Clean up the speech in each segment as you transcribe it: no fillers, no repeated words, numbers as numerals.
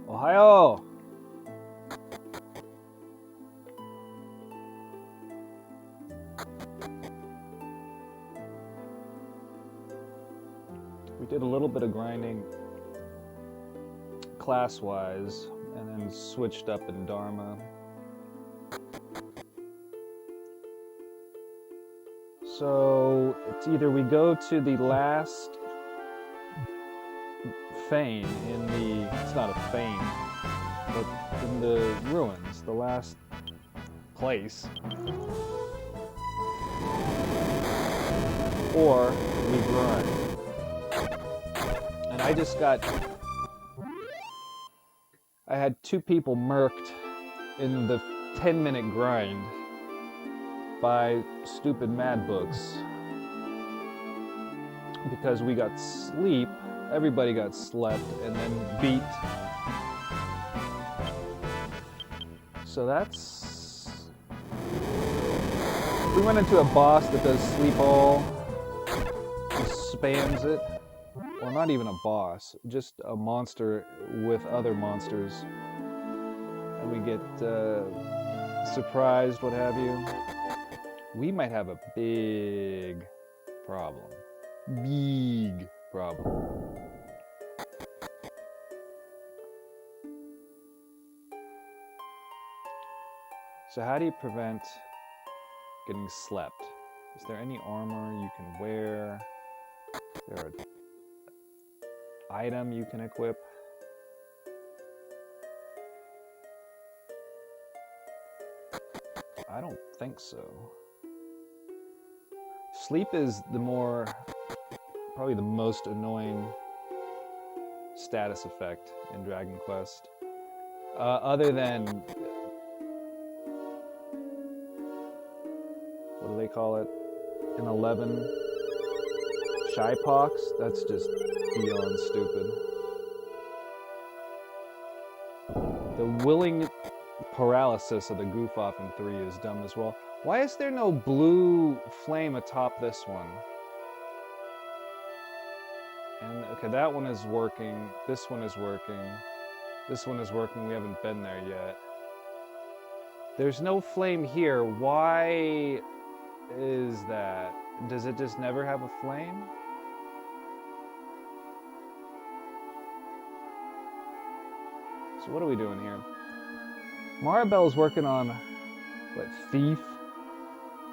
Ohio! We did a little bit of grinding class-wise, and then switched up in Dharma. So it's either we go to the last fane in the, it's not a fane, but in the ruins, the last place, or we grind. And I just got, I had 2 people murked in the 10-minute grind by stupid mad books because we got sleep, everybody got slept, and then beat. So that's... We went into a boss that does sleep all, spams it. Or not even a boss, just a monster with other monsters. And we get surprised, what have you. We might have a big problem. Big problem. So how do you prevent getting slept? Is there any armor you can wear? There are item you can equip. I don't think so. Sleep is the more, probably the most annoying status effect in Dragon Quest. Other than, what do they call it? In 11, Shy Pox? That's just beyond stupid. The willing paralysis of the goof off in 3 is dumb as well. Why is there no blue flame atop this one? And okay, that one is working. This one is working. This one is working. We haven't been there yet. There's no flame here. Why is that? Does it just never have a flame? So what are we doing here? Maribel's working on, what, Thief?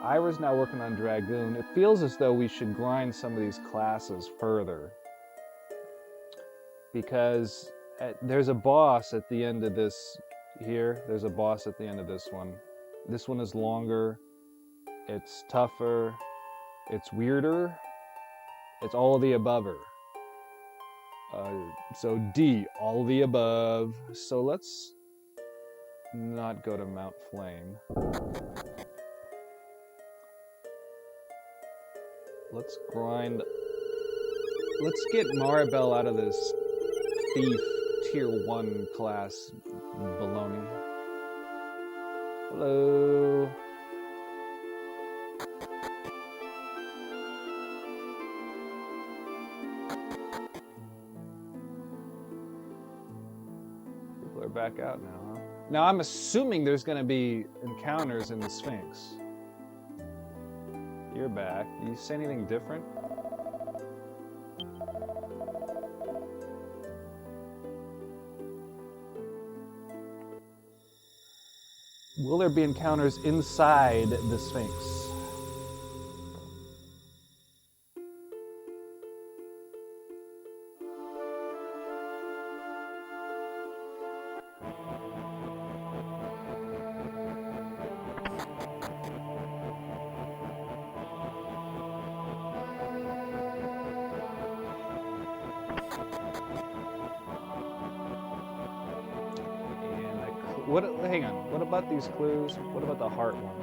Ira's now working on Dragoon. It feels as though we should grind some of these classes further. Because there's a boss at the end of this here. There's a boss at the end of this one. This one is longer. It's tougher. It's weirder. It's all of the abover. So D, all the above. So let's not go to Mount Flame. Let's grind. Let's get Maribel out of this Thief Tier 1 class baloney. Hello. People are back out now, huh? Now I'm assuming there's going to be encounters in the Sphinx. You're back. Do you say anything different? Will there be encounters inside the Sphinx? What? Hang on. What about these clues? What about the heart one?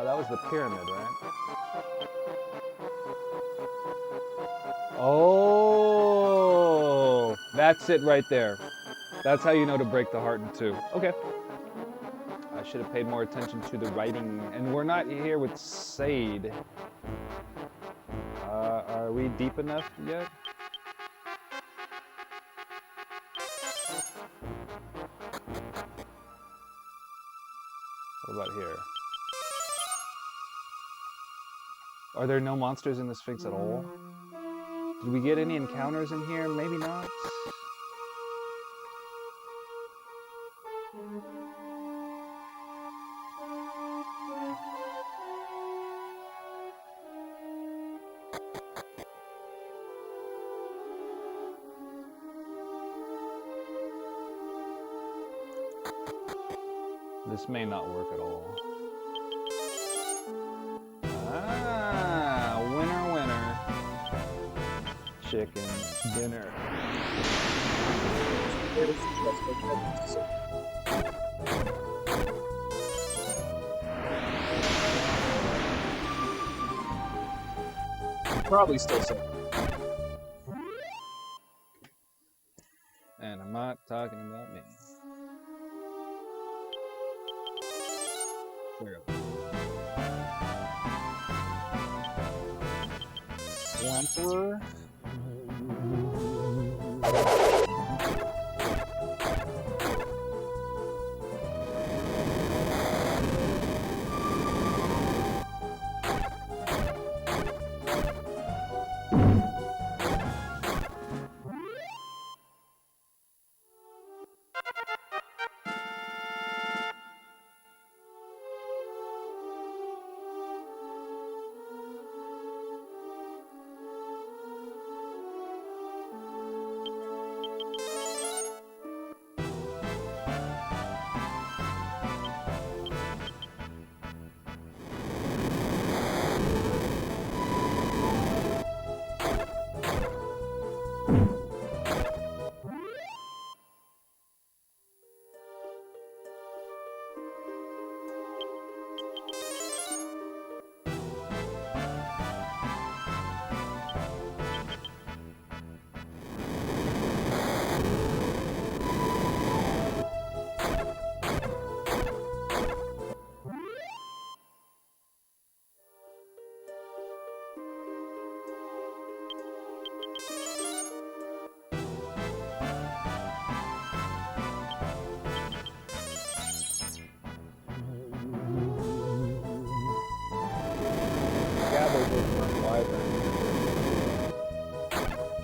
That was the pyramid, right? Oh, that's it right there. That's how you know to break the heart in 2. Okay. I should have paid more attention to the writing. And we're not here with Sade. we deep enough yet? What about here? Are there no monsters in the Sphinx at all? Did we get any encounters in here? Maybe not. This may not work at all. Ah, winner, winner. Chicken dinner. Probably still so. And I'm not talking about me. Where? Swamper.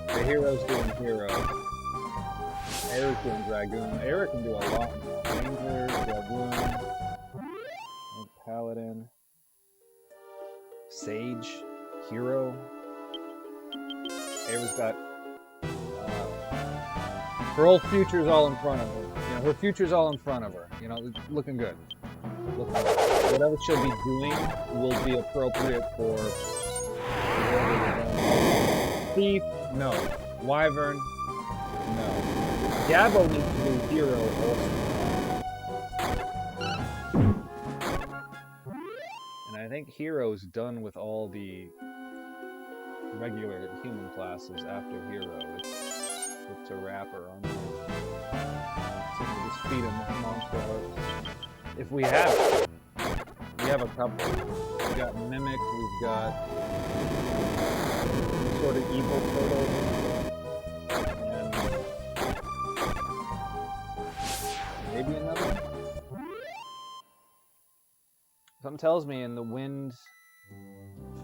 The hero's doing hero. Eric's doing dragoon. Eric can do a lot more. Ranger, dragoon, paladin, sage, hero. Eric's got her whole future's all in front of her. You know, her future's all in front of her. You know, looking good. Looking good. Whatever she'll be doing will be appropriate for. Thief, no. Wyvern, no. Gabbo needs to do hero also. And I think hero's done with all the regular human classes after hero. It's a wrapper on there. So we just feed him monster hearts. If we have it. We have a couple. We've got Mimic, we've got sort of evil turtle. And maybe another? Something tells me in the wind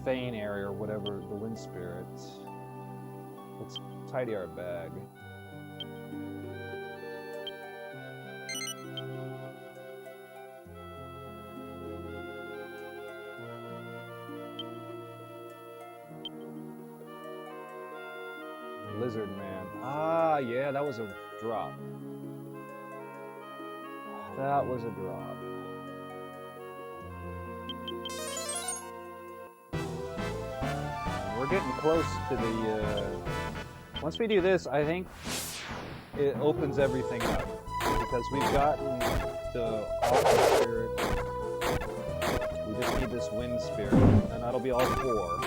Fane area or whatever, the wind spirits. Let's tidy our bag. Lizard Man. Ah, yeah, that was a drop. That was a drop. We're getting close to the, once we do this, I think it opens everything up. Because we've gotten the Aqua Spirit. We just need this Wind Spirit. And that'll be all 4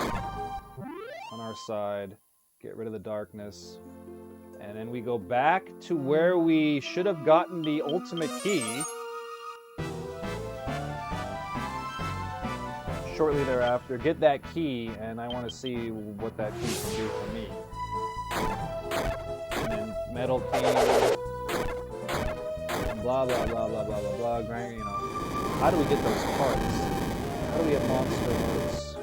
on our side. Get rid of the darkness. And then we go back to where we should have gotten the ultimate key. shortly thereafter, get that key, and I want to see what that key can do for me. And then Metal King, blah blah blah blah blah blah blah. Grind, you know, how do we get those parts? How do we get monster parts?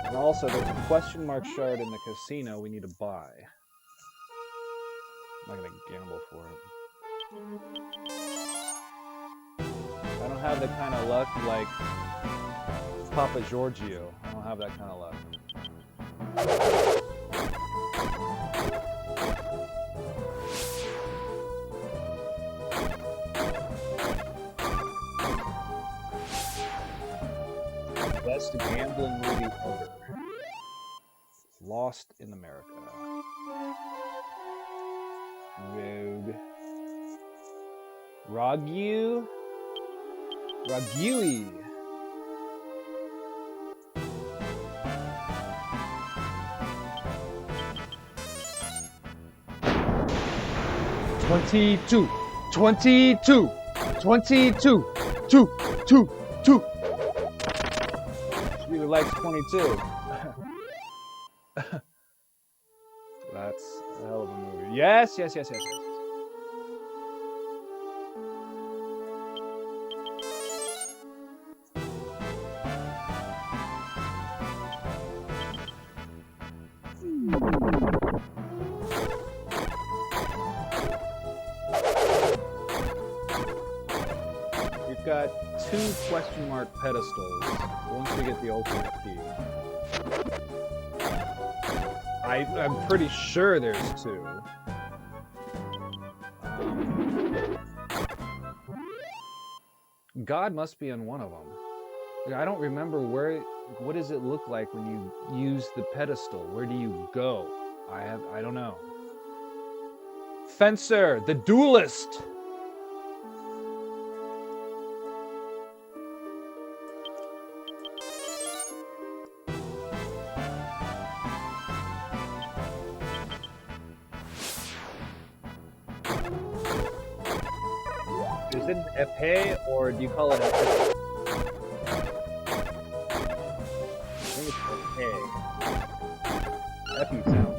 And also, there's a question mark shard in the casino we need to buy. I'm not gonna gamble for it. I don't have the kind of luck like Papa Giorgio. I don't have that kind of luck. Best gambling movie ever. Lost in America. Rogue. Ragu. Ragui. $22. Two. She really likes 22. That's a hell of a movie. Yes. We've got 2 question mark pedestals once we get the ultimate key. I'm pretty sure there's 2. God must be on one of them. I don't remember where. What does it look like when you use the pedestal? Where do you go? I don't know. Fencer, the duelist. Is it epee or do you call it epee? I think it's epee. Epee sound.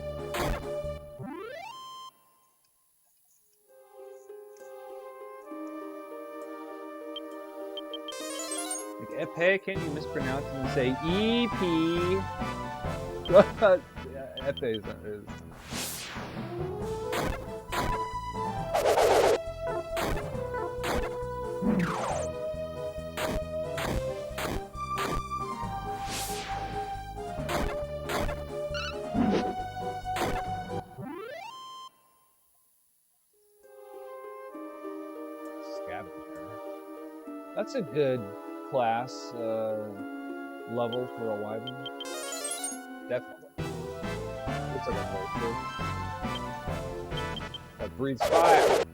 Like epee, can you mispronounce it and say EP? Epee is. That's a good class level for a wyvern. Definitely. Looks like a bolster. That breathes fire.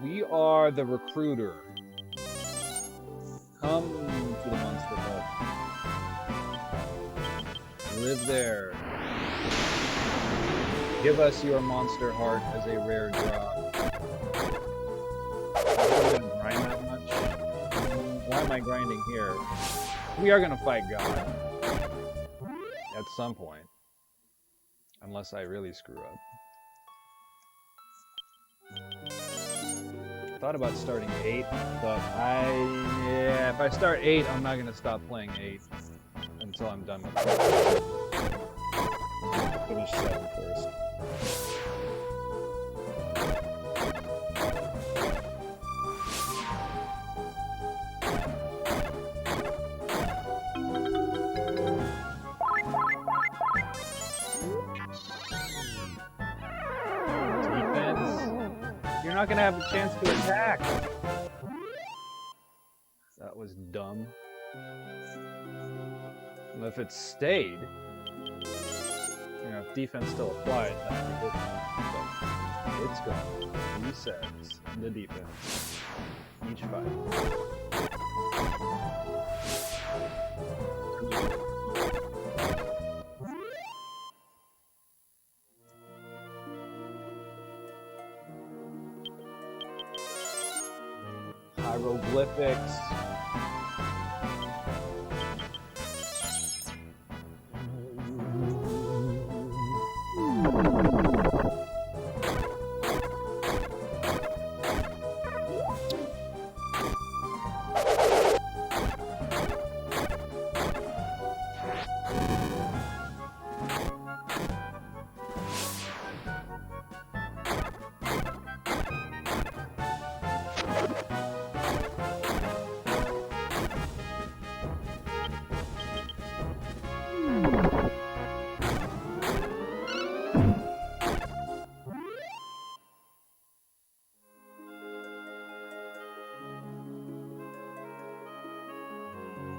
We are the recruiter. Come to the monster hut. Live there. Give us your monster heart as a rare drop. I'm gonna grind that much. Why am I grinding here? We are gonna fight God at some point, unless I really screw up. I thought about starting 8, but if I start 8, I'm not gonna stop playing 8 until I'm done with it. Finish 7 first. You're not gonna have a chance to attack. That was dumb. And if it stayed, if defense still applied, that'd be good. But it's gone. Resets the defense each fight. hieroglyphics.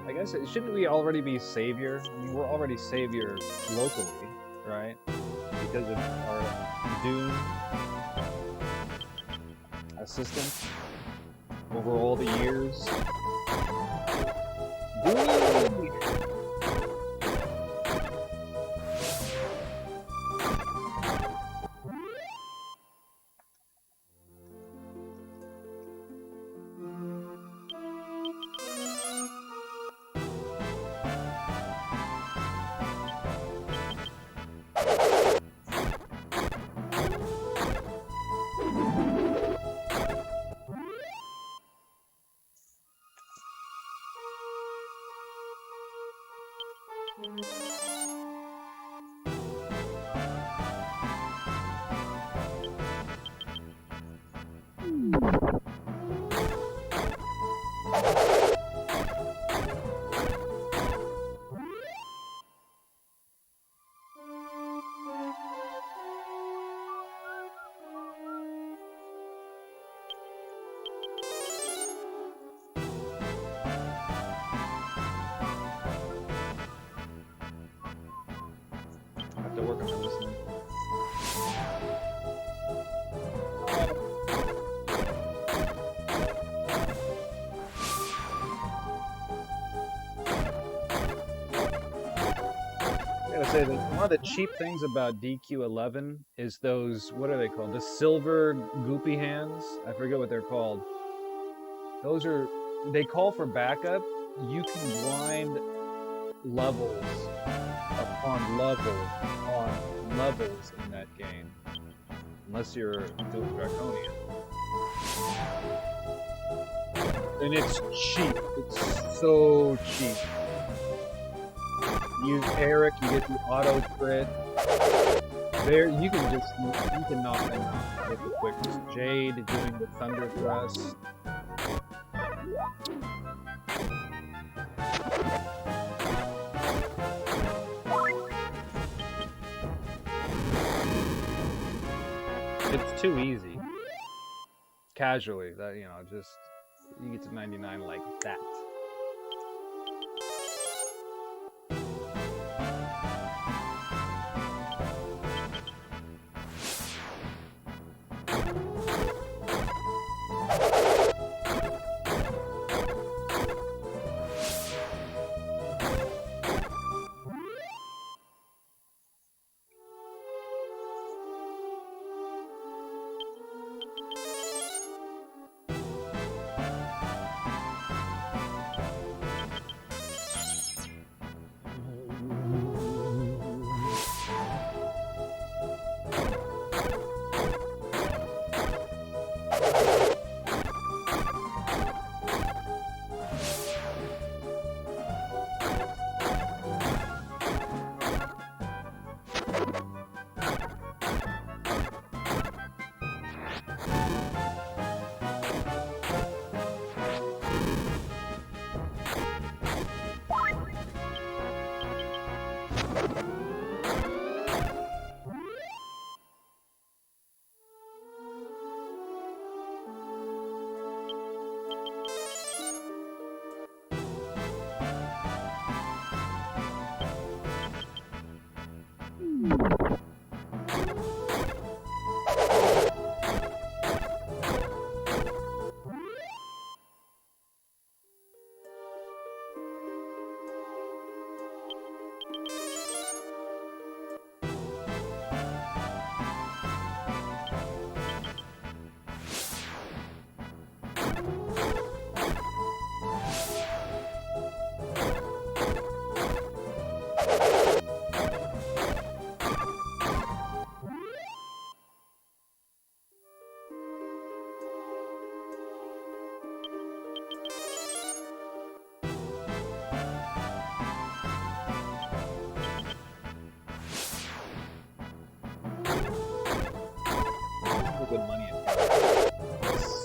I guess shouldn't we already be savior? I mean, we're already savior locally, right? Because of our Doom assistant over all the years. Doom! I have to work on my listening. I gotta say that one of the cheap things about DQ11 is those, what are they called? The silver goopy hands? I forget what they're called. Those are, they call for backup. You can grind levels upon levels on levels in that game. Unless you're doing Draconian. And it's cheap. It's so cheap. Use Eric, you get the auto crit. There, you can knock them out with the quickness. Jade doing the thunder thrust. It's too easy. Casually, that, you know, just you get to 99 like that.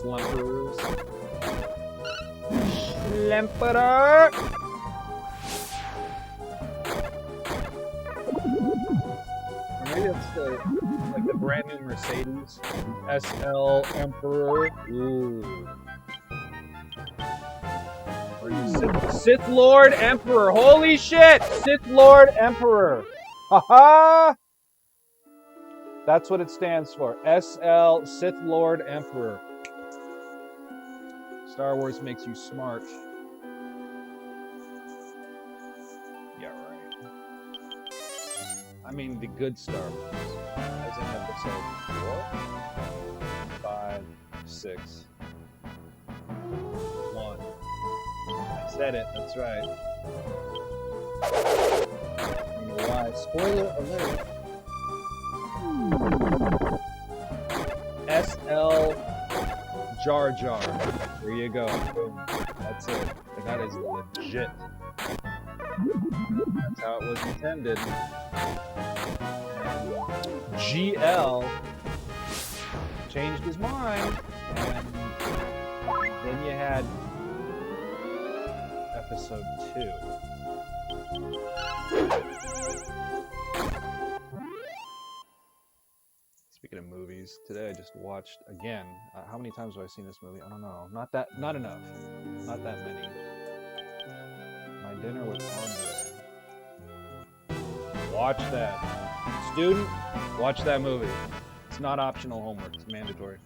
Slumperers. Slumperer! Or maybe it's like the brand new Mercedes. SL Emperor. Ooh. Sith Lord Emperor. Holy shit! Sith Lord Emperor. Haha! That's what it stands for. SL, Sith Lord Emperor. Star Wars makes you smart. Yeah, right. I mean the good Star Wars. As in episode 4, 5, 6, 1. I said it, that's right. I don't know why. Spoiler alert. SL Jar Jar. There you go. That's it. That is legit. That's how it was intended. And GL changed his mind. And then you had episode 2. Speaking of movies, today I just watched again. How many times have I seen this movie? I don't know. Not enough. Not that many. My Dinner with Andre. Watch that. Student, watch that movie. It's not optional homework. It's mandatory.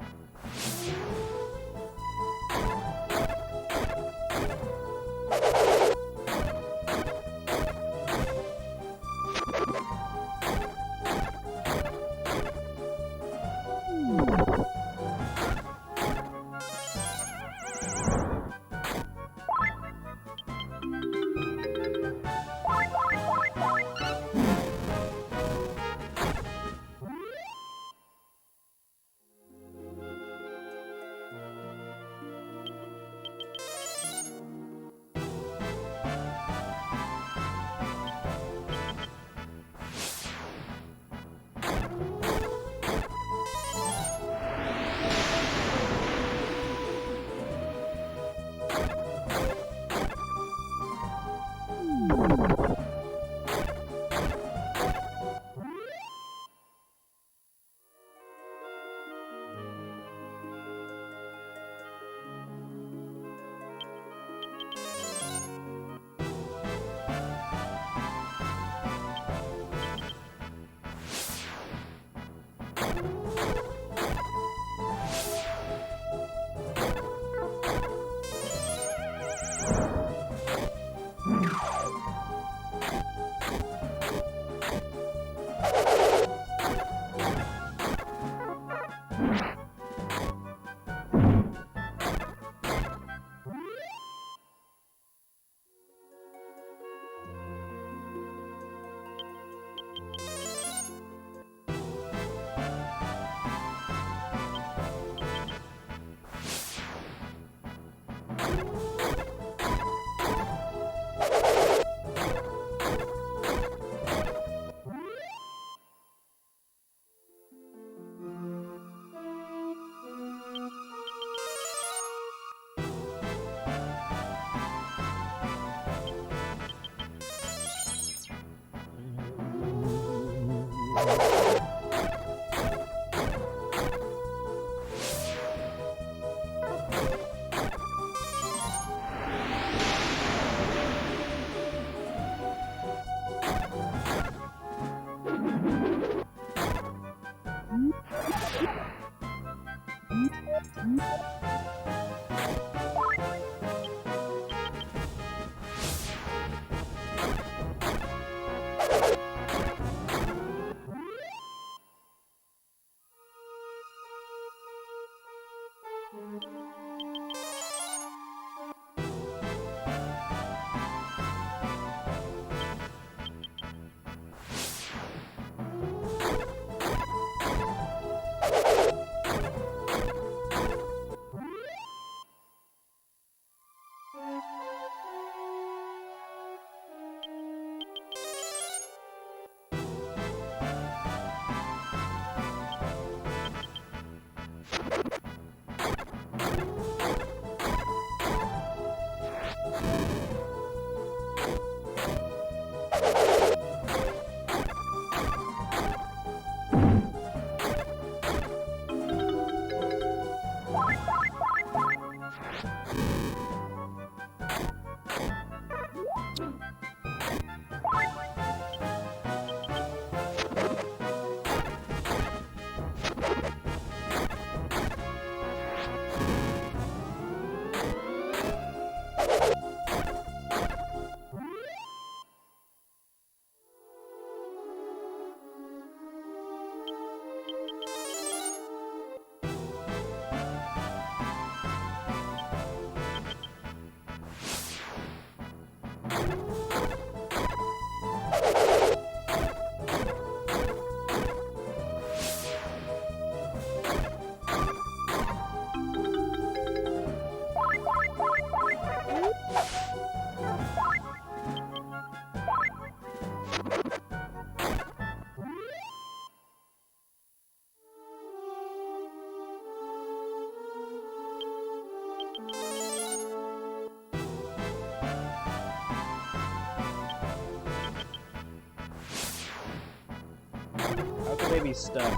Maybe stuck.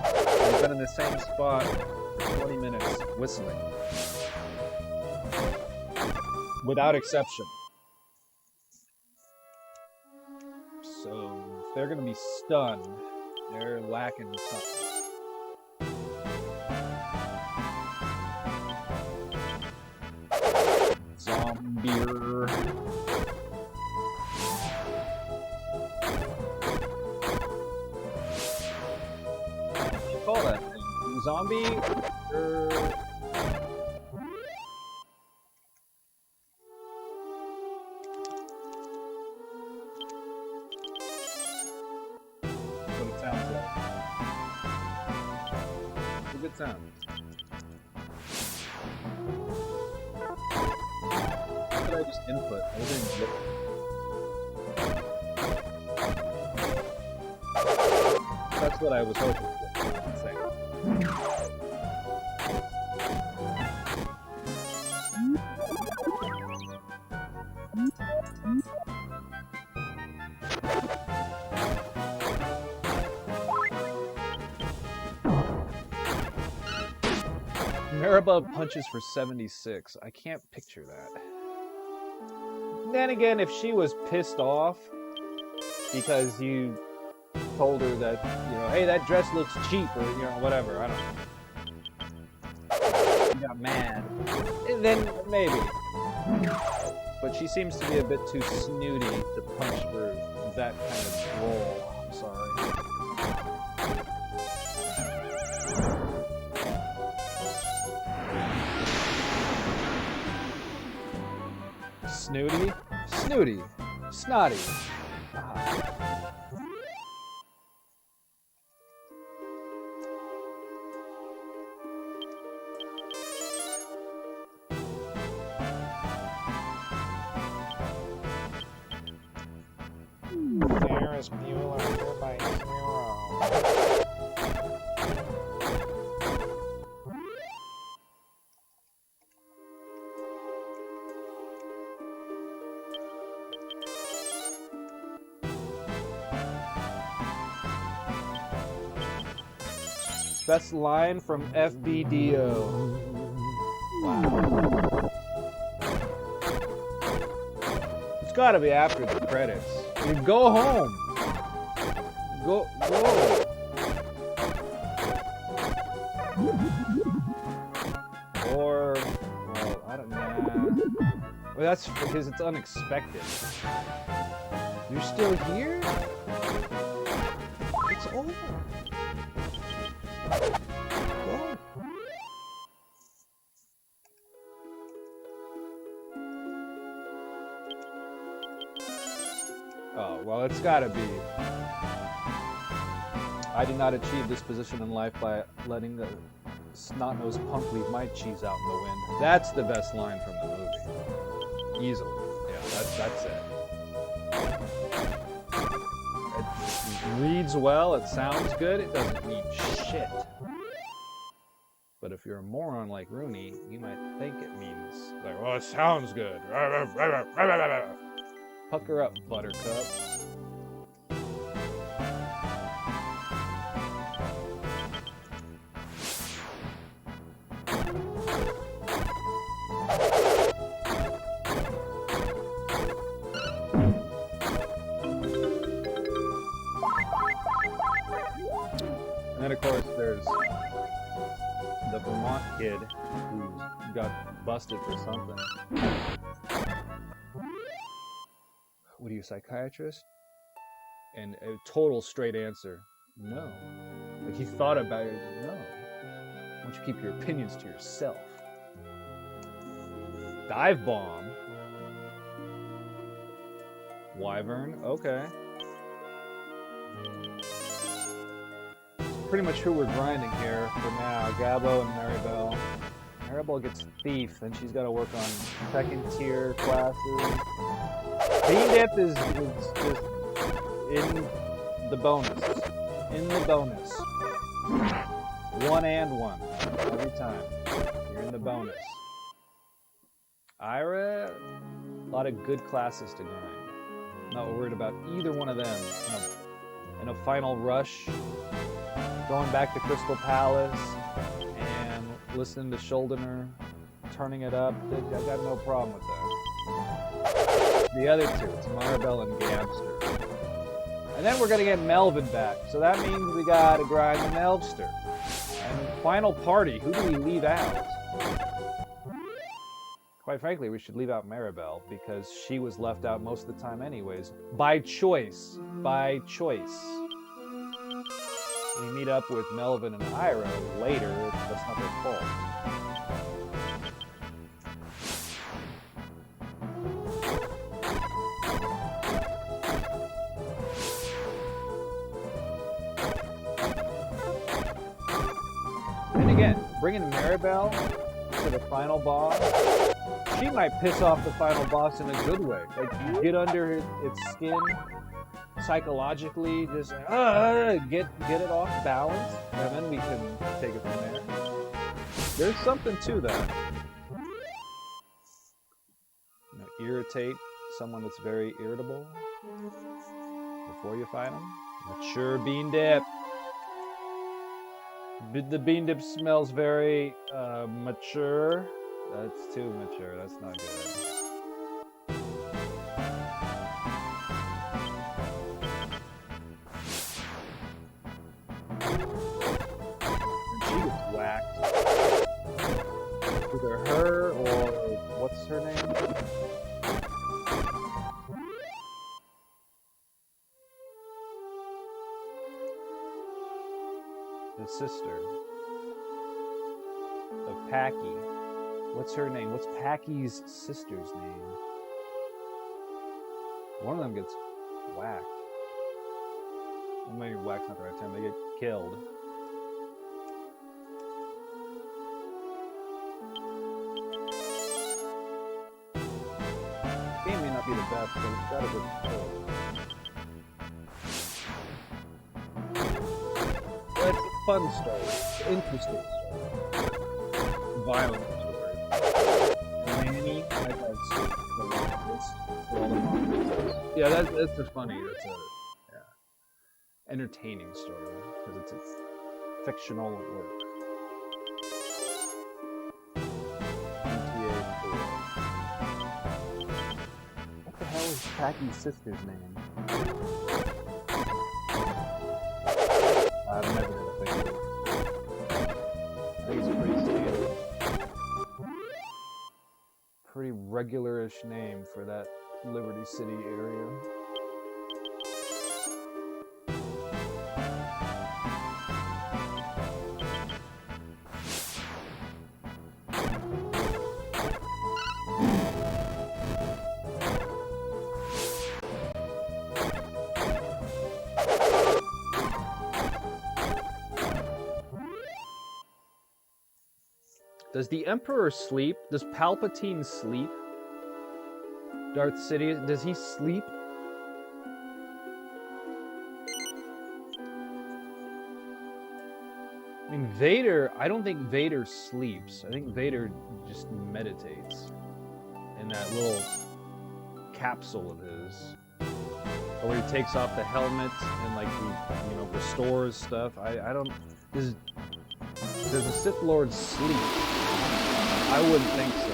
He's been in the same spot for 20 minutes, whistling. Without exception. So, if they're gonna be stunned, they're lacking something. Zombie. What do you call that thing? Zombie? That's what it sounds like. It's a good sound. What did I just input? I didn't look. That's what I was hoping for. Maribel punches for 76. I can't picture that. Then again, if she was pissed off because you told her that, you know, hey, that dress looks cheap, or, you know, whatever, I don't know. She got mad. And then maybe. But she seems to be a bit too snooty to punch for that kind of role. I'm sorry. Snooty? Snooty. Snotty. Ferris Bueller, you're my hero. Best line from FBDO. Wow. It's gotta be after the credits. You go home. Go. Or, well, I don't know. Well, that's because it's unexpected. You're still here? It's over. Go. Oh, well, it's gotta be. I did not achieve this position in life by letting the snot-nosed punk leave my cheese out in the wind. That's the best line from the movie. Easily. Yeah, that's it. It reads well, it sounds good, it doesn't mean shit. But if you're a moron like Rooney, you might think it means, like, well, it sounds good. Pucker up, Buttercup. And then, of course, there's the Vermont kid who got busted for something. What are you, a psychiatrist? And a total straight answer, no. Like, he thought about it, no. Why don't you keep your opinions to yourself? Dive bomb. Wyvern, okay. Pretty much who we're grinding here for now. Gabbo and Maribel. Maribel gets Thief, and she's got to work on second tier classes. Bean Dip is just in the bonus. In the bonus. 1 and 1 every time. You're in the bonus. Ira, a lot of good classes to grind. Not worried about either one of them in a final rush, going back to Crystal Palace and listening to Schuldiner, turning it up. I got no problem with that. The other two, it's Maribel and Gamster. And then we're gonna get Melvin back, so that means we gotta grind the Melvster. And final party, who do we leave out? Quite frankly, we should leave out Maribel because she was left out most of the time anyways. By choice. By choice. We meet up with Melvin and Ira later. That's not their fault. And again, bringing Maribel to the final boss, she might piss off the final boss in a good way. Like, get under its skin psychologically, just get it off balance, and then we can take it from there. There's something to that. You know, irritate someone that's very irritable before you fight them. Mature bean dip. The bean dip smells very mature. That's too mature. That's not good. She gets whacked. Either her or what's her name? The sister of Packy. What's her name? What's Packy's sister's name? One of them gets whacked. Well, maybe whack's not the right term. They get killed. The game may not be the best, but it's got a good story. Well, it's a fun story. It's an interesting story. Violent. Yeah, that's a funny. That's a entertaining story because it's fictional at work. What the hell is Packy's sister's name? I've never heard of it. I think it's pretty standard. Pretty regular-ish name for that Liberty City area. Does the Emperor sleep? Does Palpatine sleep? Darth Sidious, does he sleep? I mean, Vader, I don't think Vader sleeps. I think Vader just meditates in that little capsule of his. Or where he takes off the helmet and, like, he, you know, restores stuff. I don't... Does the Sith Lord sleep? I wouldn't think so.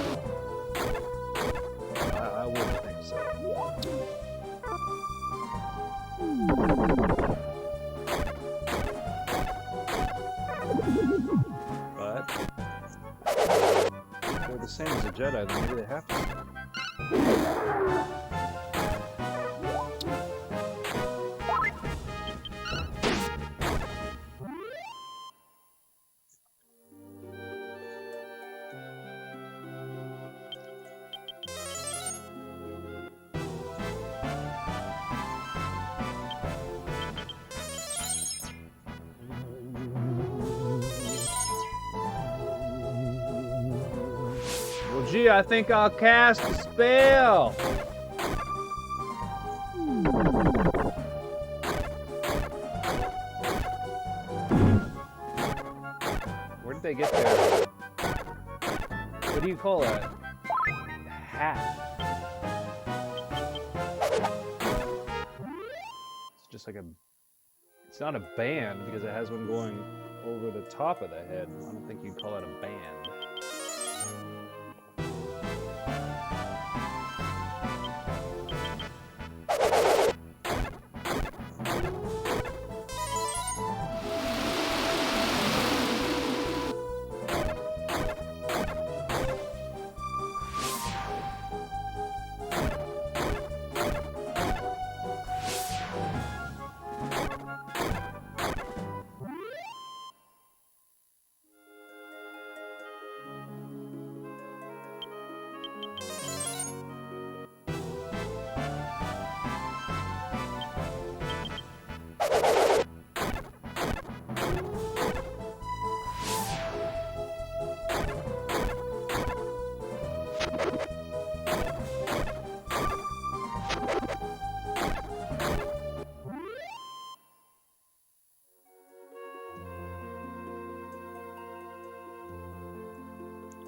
I wouldn't think so. But if they're the same as a Jedi, then maybe they have to. Gee, I think I'll cast a spell. Where did they get there? What do you call that? Hat. It's just like a It's not a band because it has one going over the top of the head. I don't think you'd call it a band.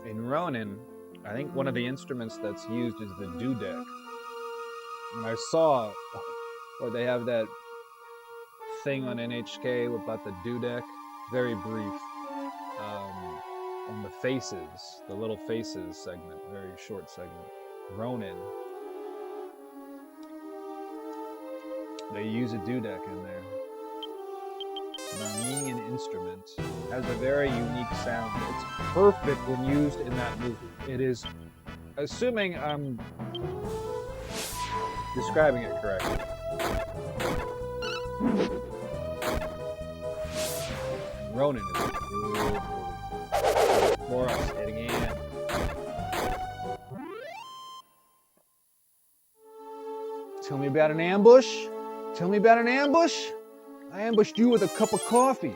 In Ronin, I think one of the instruments that's used is the dudek. And I saw where they have that thing on NHK about the dudek, very brief, on the faces, the little faces segment, very short segment. Ronin. They use a dudek in there. It's an Armenian instrument. It has a very unique sound. It's perfect when used in that movie. It is, assuming I'm describing it correctly. Ronin is a good movie. More, I'll say it again. Tell me about an ambush? Tell me about an ambush? I ambushed you with a cup of coffee.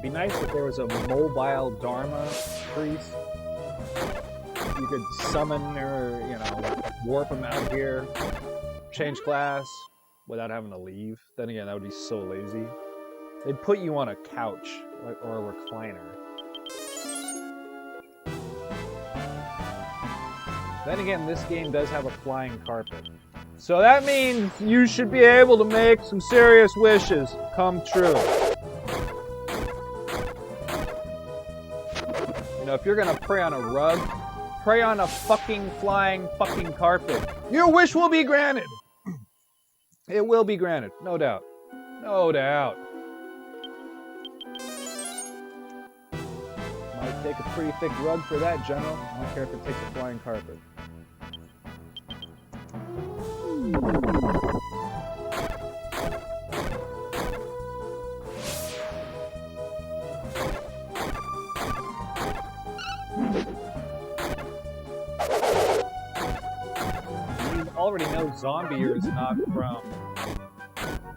Be nice if there was a mobile Dharma priest. You could summon or, warp him out here, change class without having to leave. Then again, that would be so lazy. They'd put you on a couch or a recliner. Then again, this game does have a flying carpet. So that means you should be able to make some serious wishes come true. If you're gonna pray on a rug, pray on a fucking flying fucking carpet. Your wish will be granted. It will be granted, no doubt. No doubt. Might take a pretty thick rug for that, General. I don't care if it takes a flying carpet. already know Zombier is not from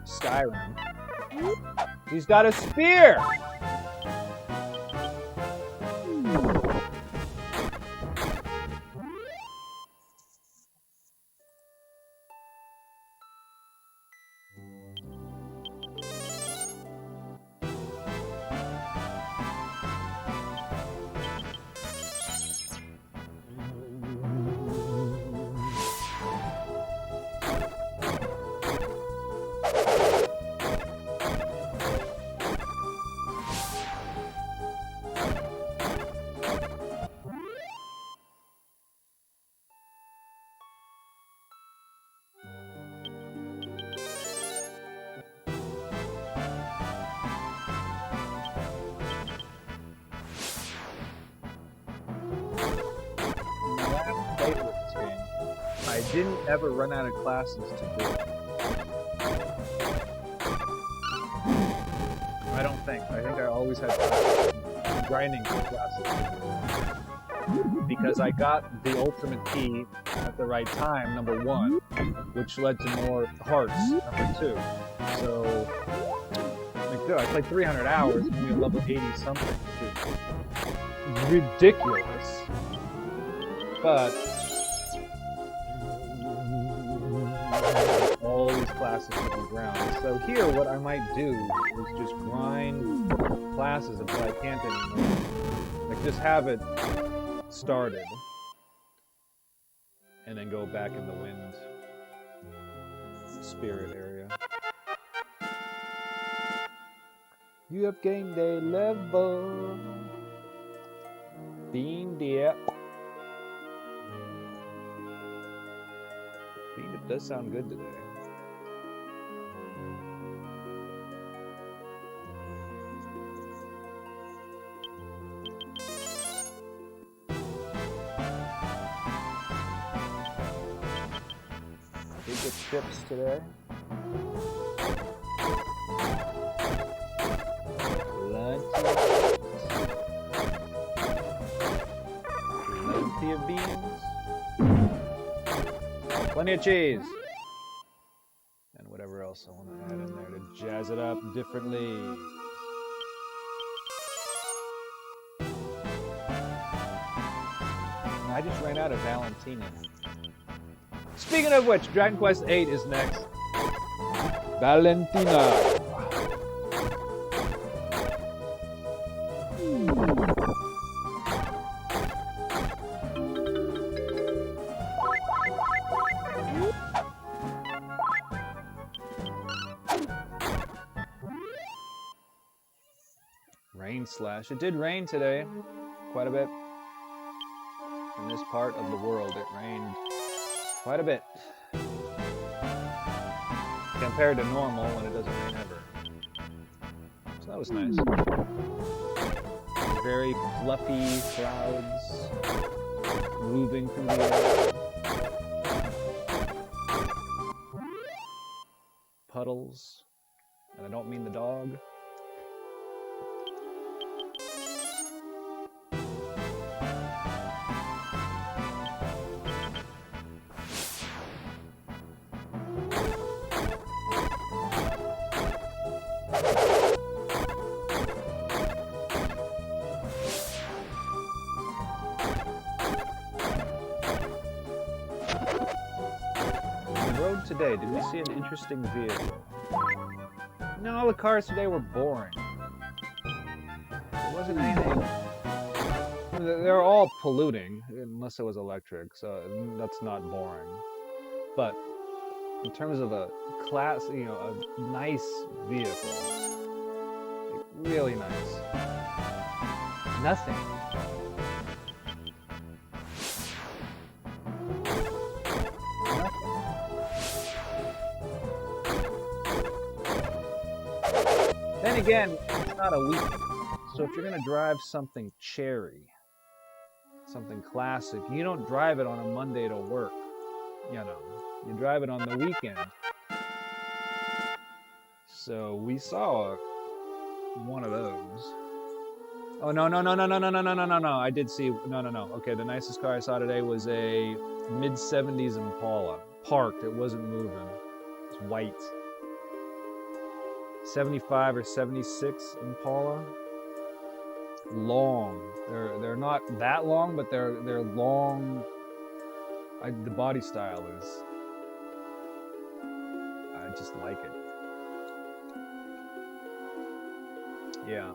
Skyrim. He's got a spear! I didn't ever run out of classes to do it. I don't think. I think I always had grinding classes to do. Because I got the ultimate key at the right time, number 1, which led to more hearts, number 2. So, I played 300 hours and we were level 80 something, which is ridiculous. But all these classes to the ground. So here, what I might do is just grind classes until I can't anymore. Like, just have it started, and then go back in the wind spirit area. You have gained a level. Bean dip. Bean dip does sound good today. Did get chips today. Plenty of beans. Plenty of cheese. And whatever else I want to add in there to jazz it up differently. I just ran out of Valentina. Speaking of which, Dragon Quest VIII is next. Valentina. Rain slash. It did rain today, quite a bit. In this part of the world, it rained quite a bit. Compared to normal when it doesn't rain ever. So that was nice. Very fluffy clouds moving through the air. Puddles. And I don't mean the dog. Today, did we see an interesting vehicle? No, all the cars today were boring. There wasn't anything. They're all polluting, unless it was electric, so that's not boring. But in terms of a class, a nice vehicle, really nice. Nothing. Then again, it's not a weekend. So if you're going to drive something cherry, something classic, you don't drive it on a Monday to work. You drive it on the weekend. So we saw one of those. Oh, no. I did see, no. Okay, the nicest car I saw today was a mid-70s Impala. parked. It wasn't moving. It's white. 75 or 76 Impala. Long. They're not that long, but they're long. The body style is. I just like it. Yeah.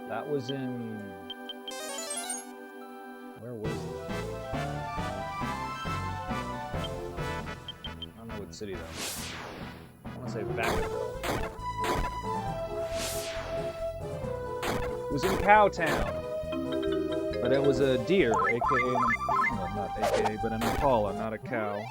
That was in. Where was it? I don't know what city that was. I want to say Vacaville. It was in Cowtown. But it was a deer, aka, well, not aka, but an Impala, not a cow.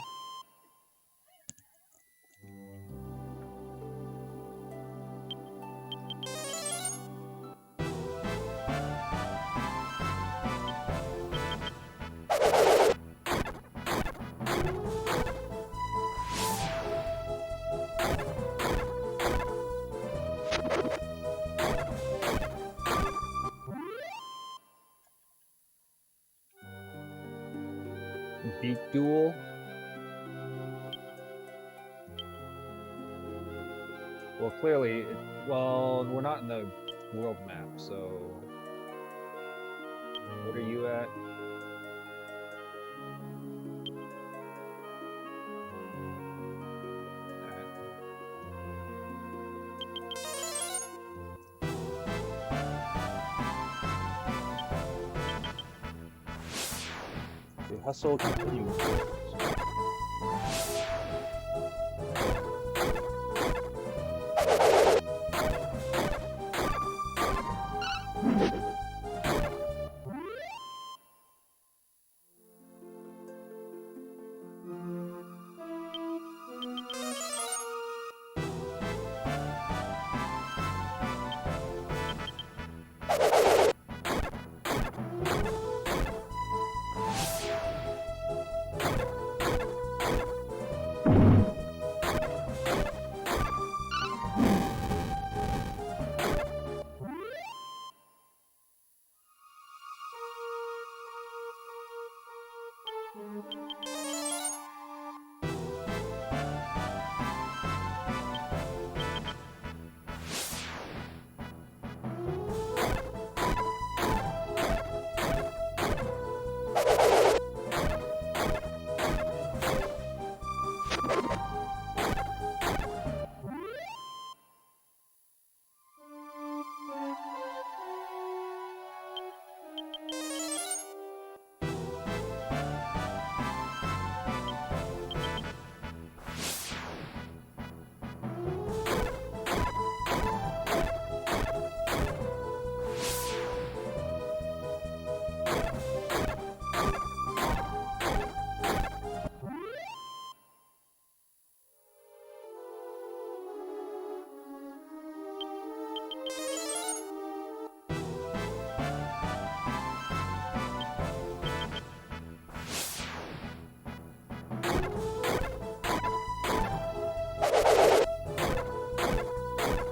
Beak duel. Well, clearly, well, we're not in the world map, so what are you at? The hustle continues.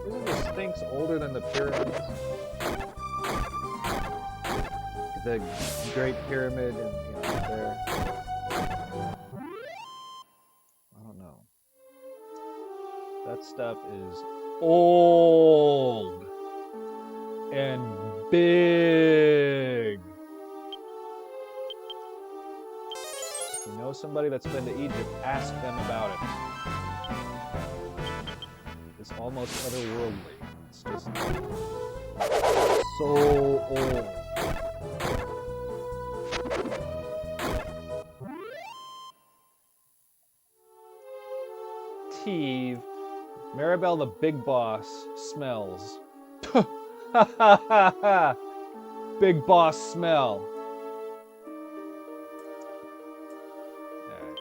Isn't the Sphinx older than the pyramids? The Great Pyramid and there. I don't know. That stuff is old and big. If you know somebody that's been to Egypt, ask them about it. It's almost otherworldly. It's just so old. Teve, Maribel the Big Boss smells. Big Boss smell. Alright.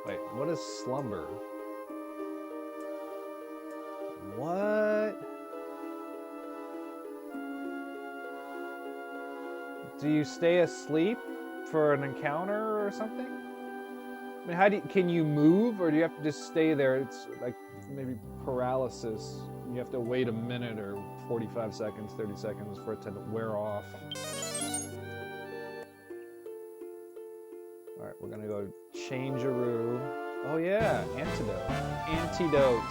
Wait, what is slumber? What? Do you stay asleep for an encounter or something? I mean, how do you, can you move, or do you have to just stay there? It's like maybe paralysis. You have to wait a minute or 45 seconds, 30 seconds for it to wear off. Alright, we're gonna go change-a-roo. Oh yeah, antidote. Antidote.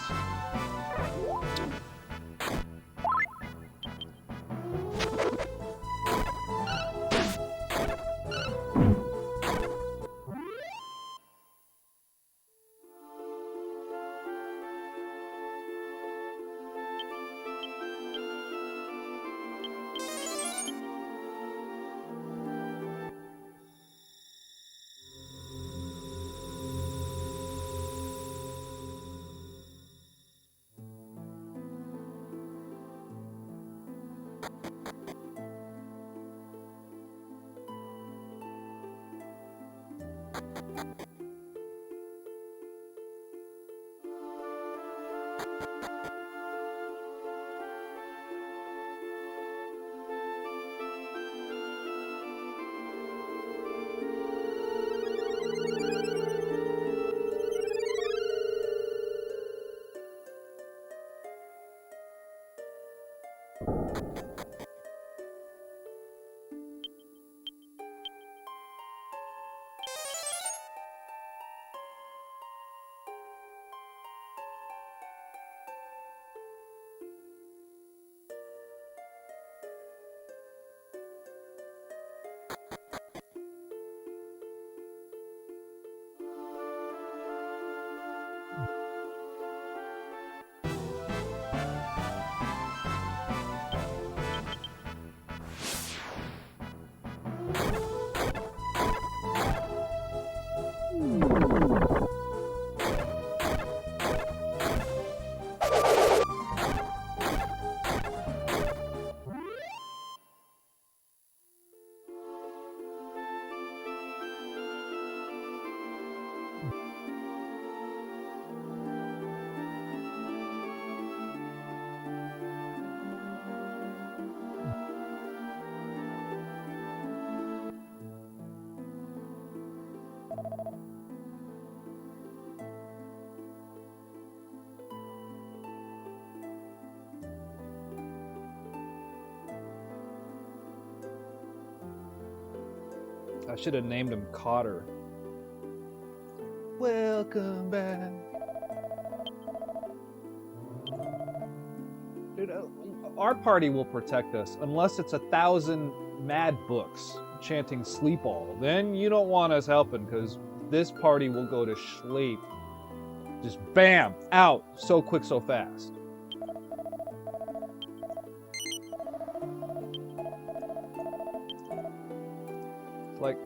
I should have named him Cotter. Welcome back. Dude, our party will protect us unless it's 1,000 mad books chanting sleep all. Then you don't want us helping because this party will go to sleep. Just bam, out, so quick, so fast. Like,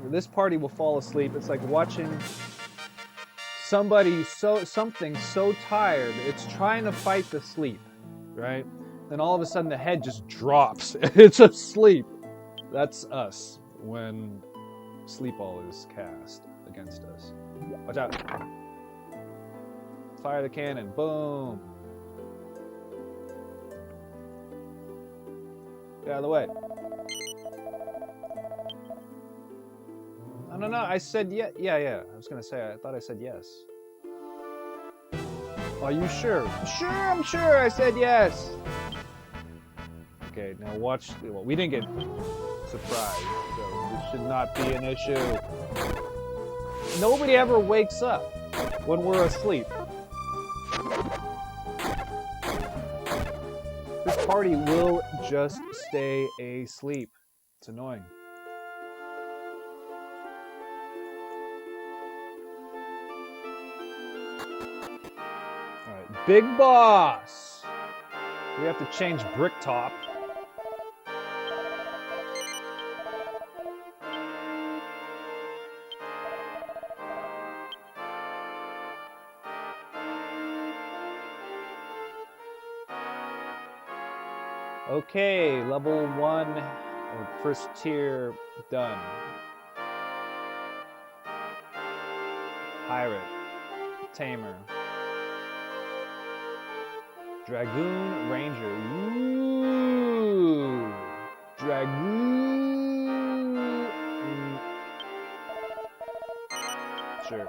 this party will fall asleep. It's like watching something so tired, it's trying to fight the sleep, right? Then all of a sudden the head just drops. It's asleep. That's us when sleep all is cast against us. Watch out. Fire the cannon. Boom. Get out of the way. No, I said yeah. I was gonna say, I thought I said yes. Are you sure? Sure, I'm sure I said yes. Okay, now watch. Well, we didn't get surprised, so this should not be an issue. Nobody ever wakes up when we're asleep. This party will just stay asleep. It's annoying. Alright, Big Boss! We have to change Bricktop. Okay, level 1, or first tier, done. Pirate, Tamer, Dragoon, Ranger. Ooh, Dragoon. Sure.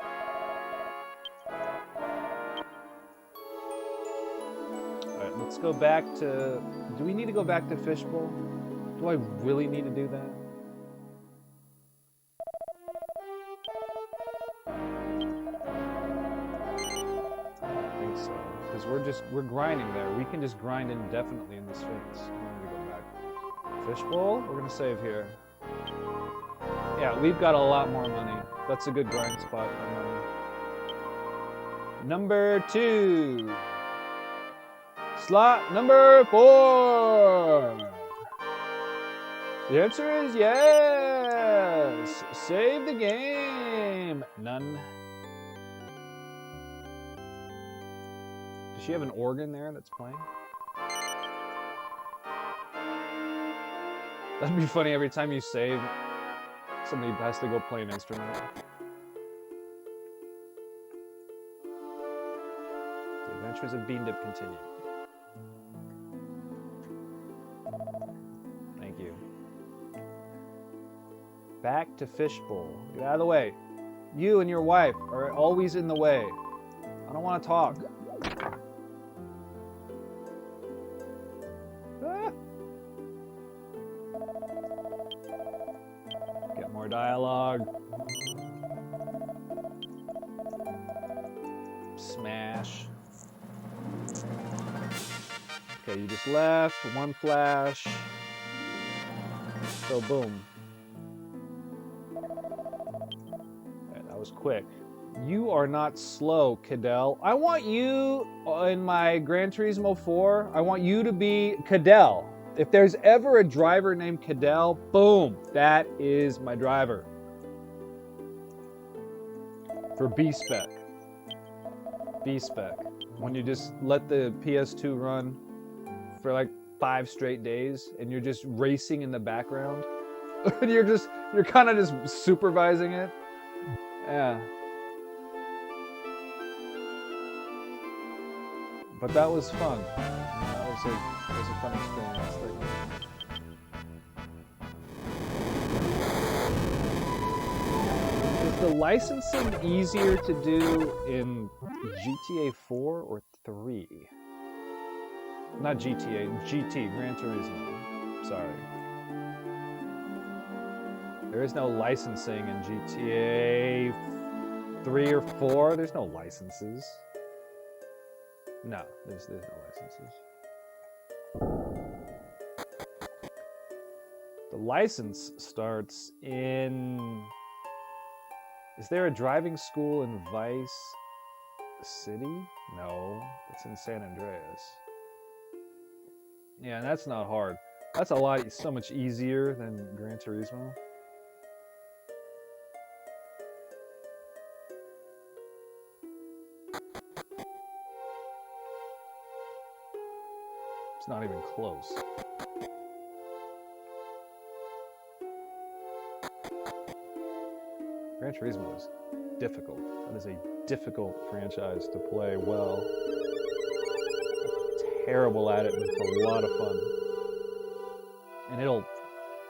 Alright, let's go back to... Do we need to go back to Fishbowl? Do I really need to do that? because we're grinding there. We can just grind indefinitely in the Sphinx. I'm gonna go back. Fishbowl. We're gonna save here. Yeah, we've got a lot more money. That's a good grind spot for money. Number 2. Slot number 4. The answer is yes. Save the game. None. Does she have an organ there that's playing? That'd be funny every time you save, somebody has to go play an instrument. The Adventures of Bean Dip continue. Thank you. Back to Fishbowl. Get out of the way. You and your wife are always in the way. I don't want to talk. Ah. Get more dialogue. Smash. Okay, you just left. One flash. So boom. Okay, that was quick. You are not slow, Cadell. I want you in my Gran Turismo 4. I want you to be Cadell. If there's ever a driver named Cadell, boom, that is my driver. For B-Spec. B-Spec. When you just let the PS2 run for like 5 straight days and you're just racing in the background. you're kind of just supervising it. Yeah. But that was fun. That was a fun experience. Is the licensing easier to do in GTA 4 or 3? Not GTA, GT, Gran Turismo. Sorry. There is no licensing in GTA 3 or 4. There's no licenses. No, there's no licenses. The license starts in... Is there a driving school in Vice City? No, it's in San Andreas. Yeah, and that's not hard. That's so much easier than Gran Turismo. It's not even close. Gran Turismo is difficult. That is a difficult franchise to play well. I'm terrible at it, but it's a lot of fun. And it'll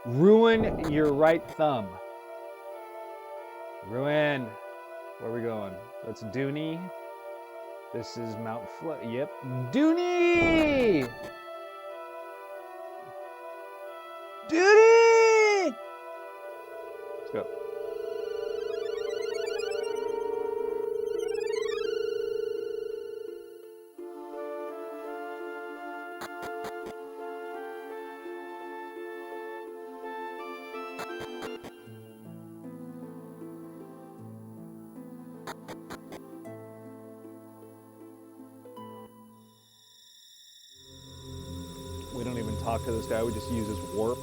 ruin your right thumb. Ruin. Where are we going? That's Dooney. This is Mount Yep. Dooney! Dooney! Let's go. We don't even talk to this guy, we just use his warp.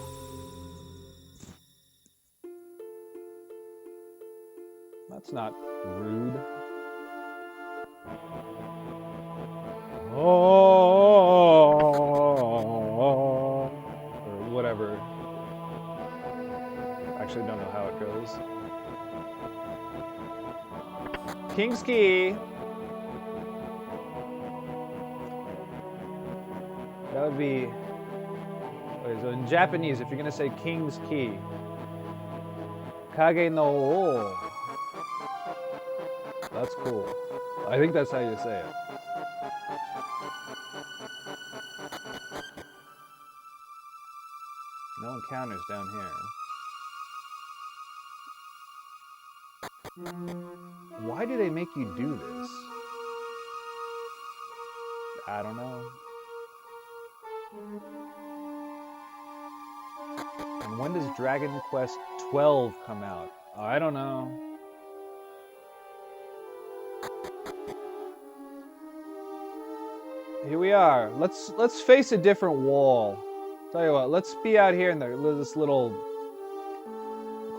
That's not rude. Oh, or whatever. Actually, don't know how it goes. King's Key. That would be... Okay, so in Japanese, if you're going to say King's Key, Kage no O. That's cool. I think that's how you say it. No encounters down here. Why do they make you do this? I don't know. And when does Dragon Quest 12 come out? I don't know. Here we are. Let's face a different wall. Tell you what, let's be out here in this little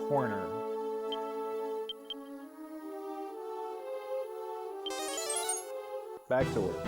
corner. Back to work.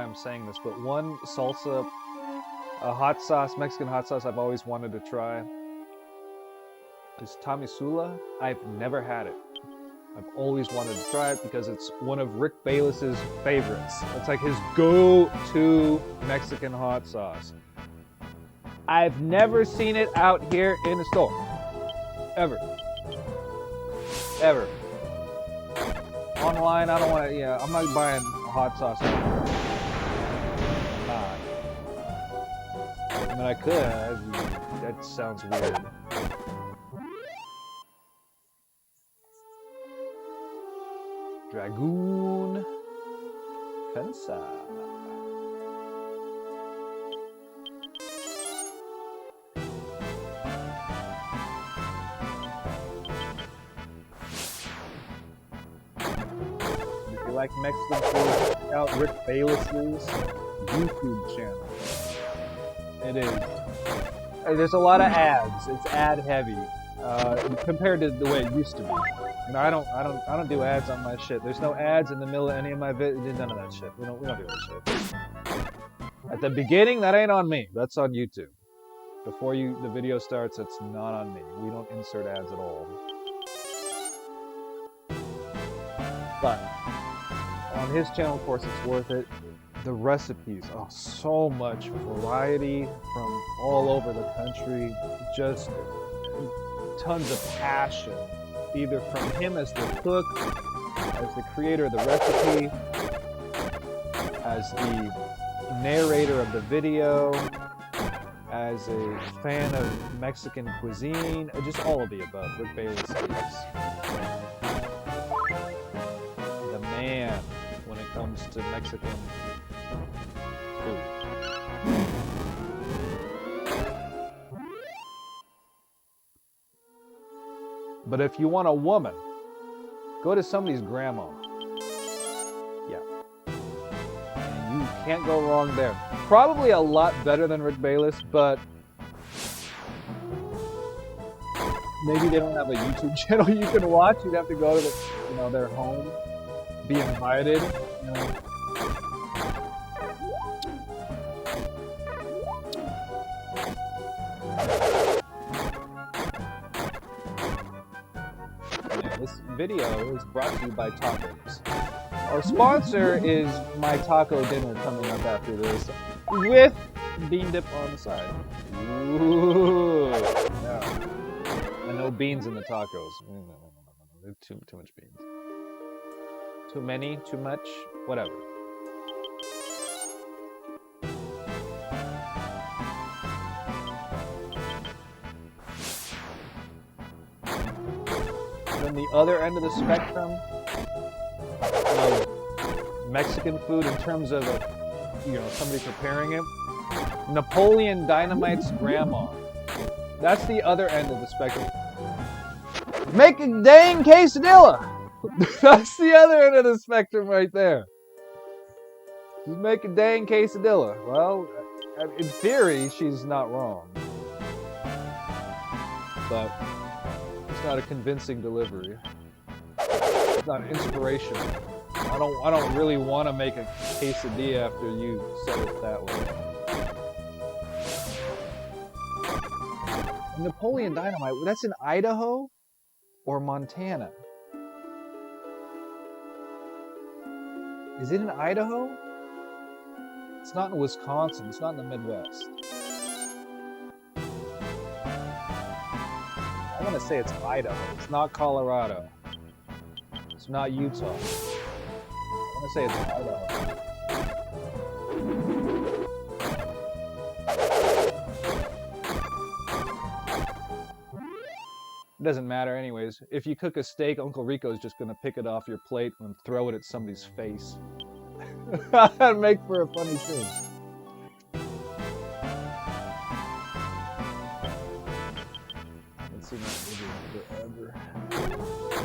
time saying this, but one salsa, a hot sauce, Mexican hot sauce I've always wanted to try is Tamisula. I've never had it. I've always wanted to try it because it's one of Rick Bayless's favorites. It's like his go-to Mexican hot sauce. I've never seen it out here in the store. Ever. Ever. Online, I don't want to, yeah, I'm not buying hot sauce anymore. I mean, I could. That sounds weird. Dragoon Fensa. If you like Mexican food, check out Rick Bayless's YouTube channel. It is. There's a lot of ads. It's ad heavy compared to the way it used to be. You know, I don't do ads on my shit. There's no ads in the middle of any of my videos. None of that shit. We don't do that shit. At the beginning, that ain't on me. That's on YouTube. Before the video starts, it's not on me. We don't insert ads at all. But on his channel, of course, it's worth it. The recipes, oh, so much variety from all over the country. Just tons of passion. Either from him as the cook, as the creator of the recipe, as the narrator of the video, as a fan of Mexican cuisine, just all of the above. Rick Bayless is the man when it comes to Mexican food. But if you want a woman, go to somebody's grandma. Yeah. And you can't go wrong there. Probably a lot better than Rick Bayless, but maybe they don't have a YouTube channel you can watch. You'd have to go to their home, be invited, you know. This video is brought to you by tacos. Our sponsor is my taco dinner coming up after this, with bean dip on the side. Ooh, yeah. And no beans in the tacos. No. Too much beans. Too many, too much, whatever. On the other end of the spectrum of Mexican food in terms of somebody preparing it, Napoleon Dynamite's grandma. That's the other end of the spectrum. Make a dang quesadilla. That's the other end of the spectrum right there. Just make a dang quesadilla. Well, in theory, she's not wrong, but it's not a convincing delivery. It's not inspirational. I don't really want to make a quesadilla after you said it that way. Napoleon Dynamite, that's in Idaho or Montana? Is it in Idaho? It's not in Wisconsin. It's not in the Midwest. I want to say it's Idaho. It's not Colorado. It's not Utah. I want to say it's Idaho. It doesn't matter anyways. If you cook a steak, Uncle Rico's just going to pick it off your plate and throw it at somebody's face. That'd make for a funny scene. I haven't seen that video forever.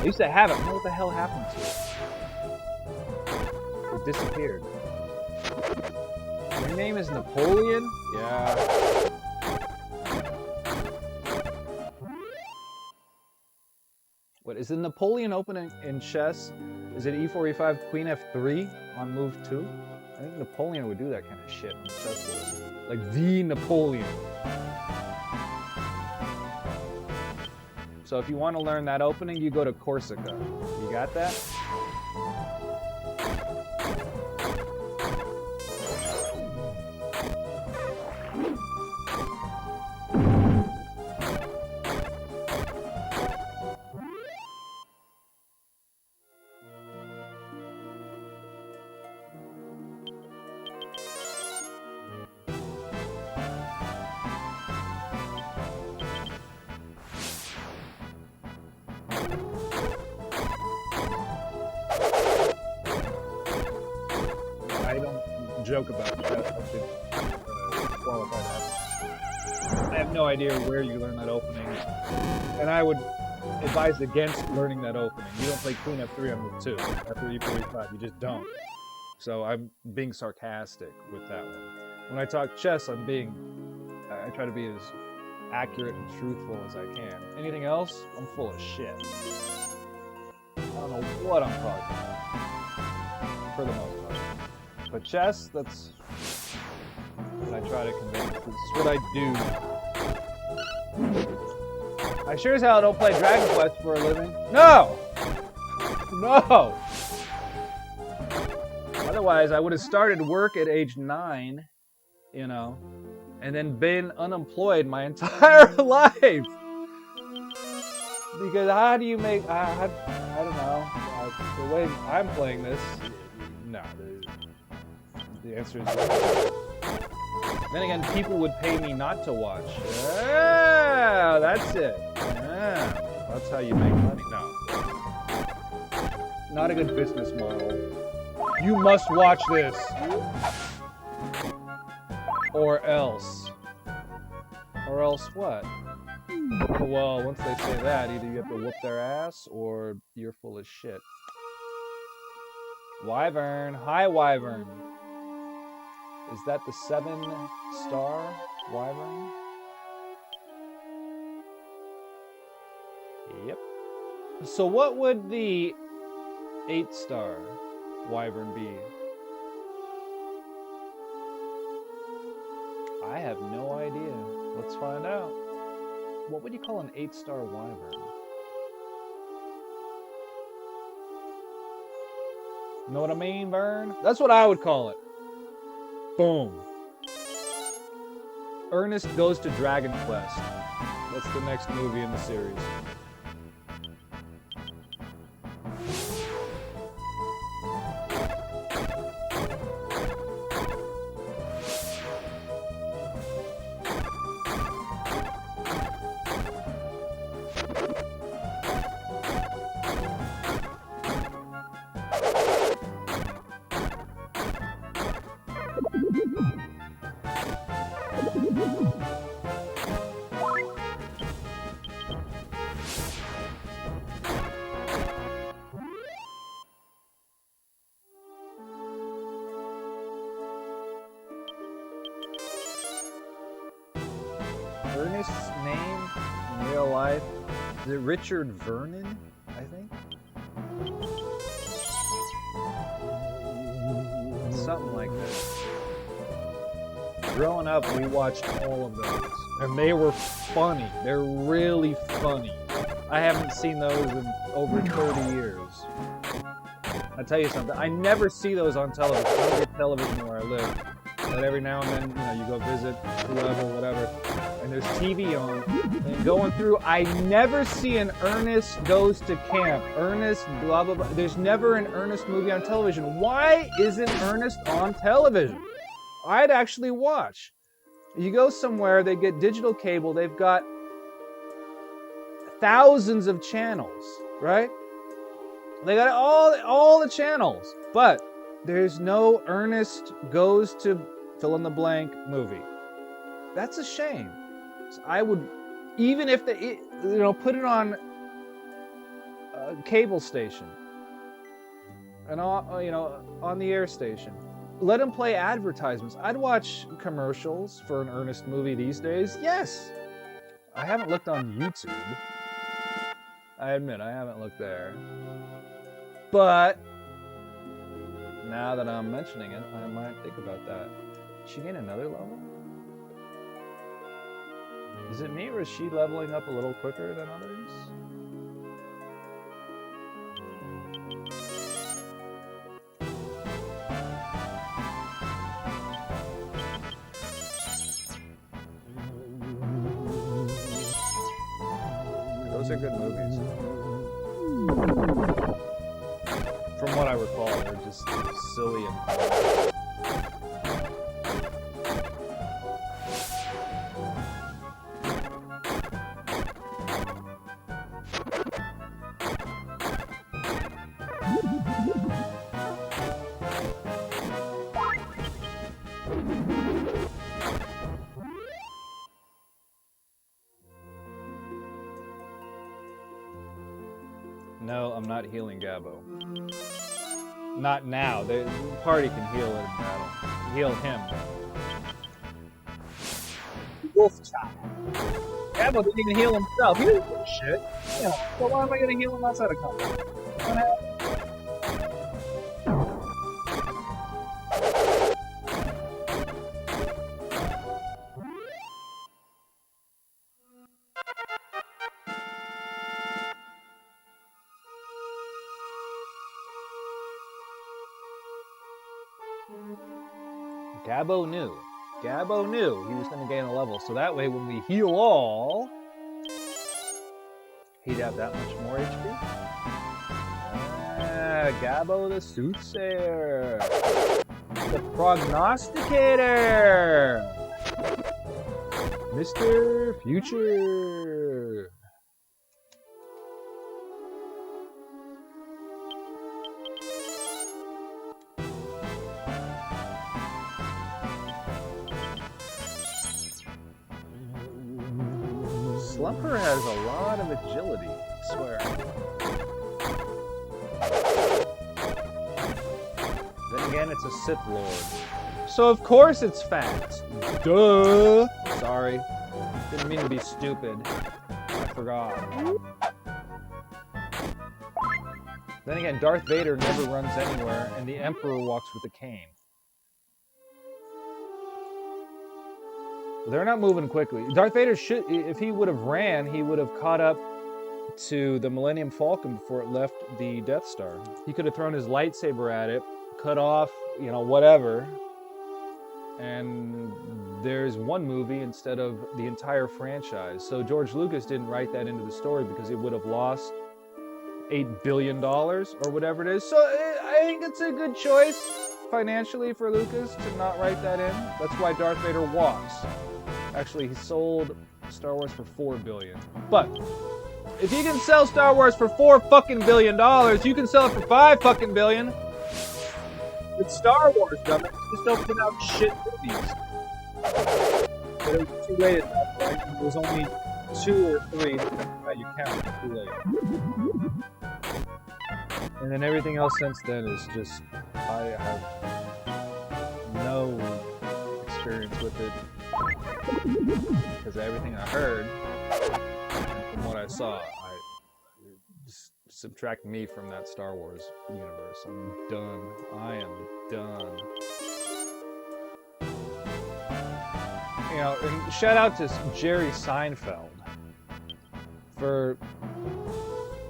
I used to have it. I don't know what the hell happened to it. It disappeared. Your name is Napoleon? Yeah. What, is the Napoleon opening in chess? Is it e4, e5, queen f3 on move 2? think Napoleon would do that kind of shit on the chessboard. Like the Napoleon. So if you want to learn that opening, you go to Corsica. You got that? Joke about that. I should qualify that. I have no idea where you learn that opening, and I would advise against learning that opening. You don't play Queen F3 on move 2 after E45. You just don't. So I'm being sarcastic with that one. When I talk chess, I try to be as accurate and truthful as I can. Anything else, I'm full of shit. I don't know what I'm talking about, for the most part. But chess, that's what I try to convey. This is what I do. I sure as hell don't play Dragon Quest for a living. No! No! Otherwise, I would have started work at age 9, you know, and then been unemployed my entire life. Because how do you make, I don't know, the way I'm playing this, no. The answer is yes. Then again, people would pay me not to watch. Yeah, that's it. Yeah, that's how you make money. No. Not a good business model. You must watch this. Or else. Or else what? Well, once they say that, either you have to whoop their ass or you're full of shit. Wyvern. Hi, Wyvern. Is that the 7-star Wyvern? Yep. So what would the 8-star Wyvern be? I have no idea. Let's find out. What would you call an 8-star Wyvern? Know what I mean, Vern? That's what I would call it. Boom. Ernest Goes to Dragon Quest. That's the next movie in the series. Ernest's name in real life, is it Richard Vernon, I think? Something like that. Growing up, we watched all of those, and they were funny. They're really funny. I haven't seen those in over 30 years. I'll tell you something, I never see those on television. I don't get television where I live. But every now and then, you know, you go visit whoever, whatever, and there's TV on, and going through, I never see an Ernest Goes to Camp, Ernest blah, blah, blah. There's never an Ernest movie on television. Why isn't Ernest on television? I'd actually watch. You go somewhere, they get digital cable, they've got thousands of channels, right? They got all the channels, but there's no Ernest Goes to fill in the blank movie. That's a shame. So I would, even if they, you know, put it on a cable station, and you know, on the air station. Let them play advertisements. I'd watch commercials for an Ernest movie these days. Yes. I haven't looked on YouTube. I admit I haven't looked there. But Now that I'm mentioning it, I might think about that. Did she gain another level? Is it me, or is she leveling up a little quicker than others? Those are good movies. From what I recall, they're just silly and fun. No, I'm not healing Gabbo. Not now. The party can heal it in battle. Heal him. Wolf chop. Gabbo didn't even heal himself. He didn't do shit. Yeah, so why am I gonna heal him outside of combat? Gabbo knew. Gabbo knew he was going to gain a level, so that way when we heal all, he'd have that much more HP. Ah, Gabbo the soothsayer. The prognosticator. Mr. Future. Slumper has a lot of agility, I swear. Then again, it's a Sith Lord. So of course it's fast. Duh! Sorry. Didn't mean to be stupid. I forgot. Then again, Darth Vader never runs anywhere, and the Emperor walks with a cane. They're not moving quickly. Darth Vader should, if he would have ran, he would have caught up to the Millennium Falcon before it left the Death Star. He could have thrown his lightsaber at it, cut off, you know, whatever. And there's one movie instead of the entire franchise. So George Lucas didn't write that into the story because he would have lost $8 billion or whatever it is. So I think it's a good choice financially for Lucas to not write that in. That's why Darth Vader walks. Actually, he sold Star Wars for $4 billion. But if you can sell Star Wars for $4 fucking billion, you can sell it for $5 fucking billion. It's Star Wars, dumb it. Just don't put out shit movies. But it was too late at that point. It was only 2 or 3 that you count. Too late. And then everything else since then is just, I have no experience with it. Because everything I heard, from what I saw, just subtract me from that Star Wars universe. I'm done. I am done. You know, and shout out to Jerry Seinfeld for,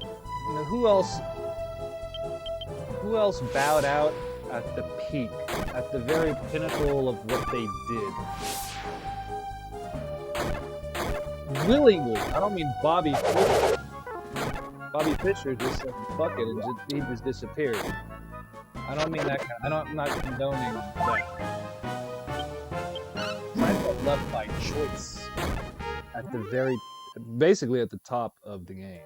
you know, who else bowed out at the peak, at the very pinnacle of what they did? Willingly. I don't mean Bobby Fischer. Bobby Fischer just said, fuck it, and he just disappeared. I don't mean that kind of, I'm not condoning that. Seinfeld left by choice at the very, basically at the top of the game.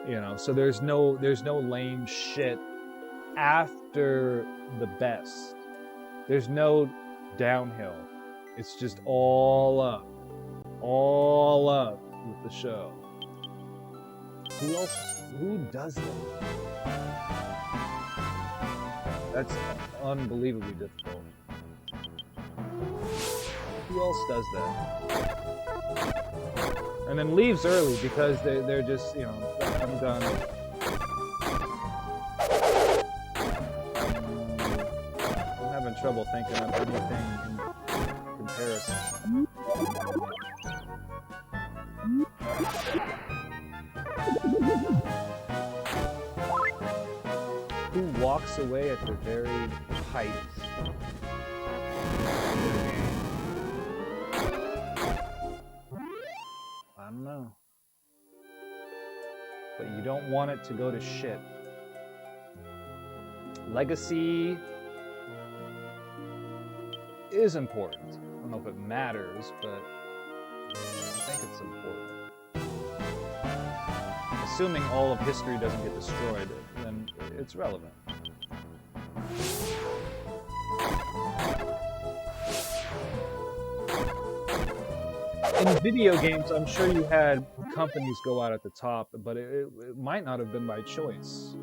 You know, so there's no lame shit after the best. There's no downhill. It's just all up with the show. Who does that? That's unbelievably difficult. Who else does that? And then leaves early because they're just, you know, I'm done. trouble thinking of anything in comparison. Who walks away at the very height? I don't know. But you don't want it to go to shit. Legacy is important. I don't know if it matters, but I think it's important. Assuming all of history doesn't get destroyed, then it's relevant. In video games, I'm sure you had companies go out at the top, but it might not have been by choice.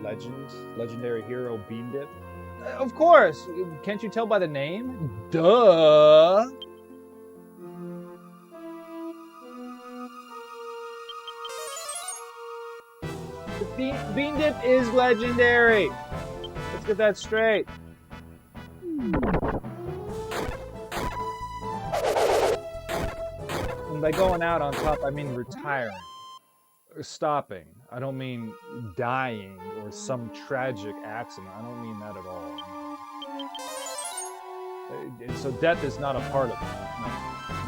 Legendary hero Bean Dip? Of course! Can't you tell by the name? Duh! Bean Dip is legendary! Let's get that straight. And by going out on top, I mean retiring. Or stopping. I don't mean dying or some tragic accident. I don't mean that at all. And so death is not a part of it.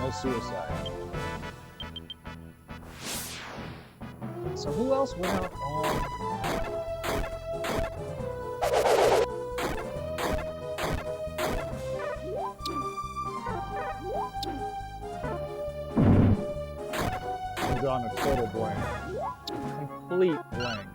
No suicide. So who else went out on... I'm drawing a total blank. Complete blank.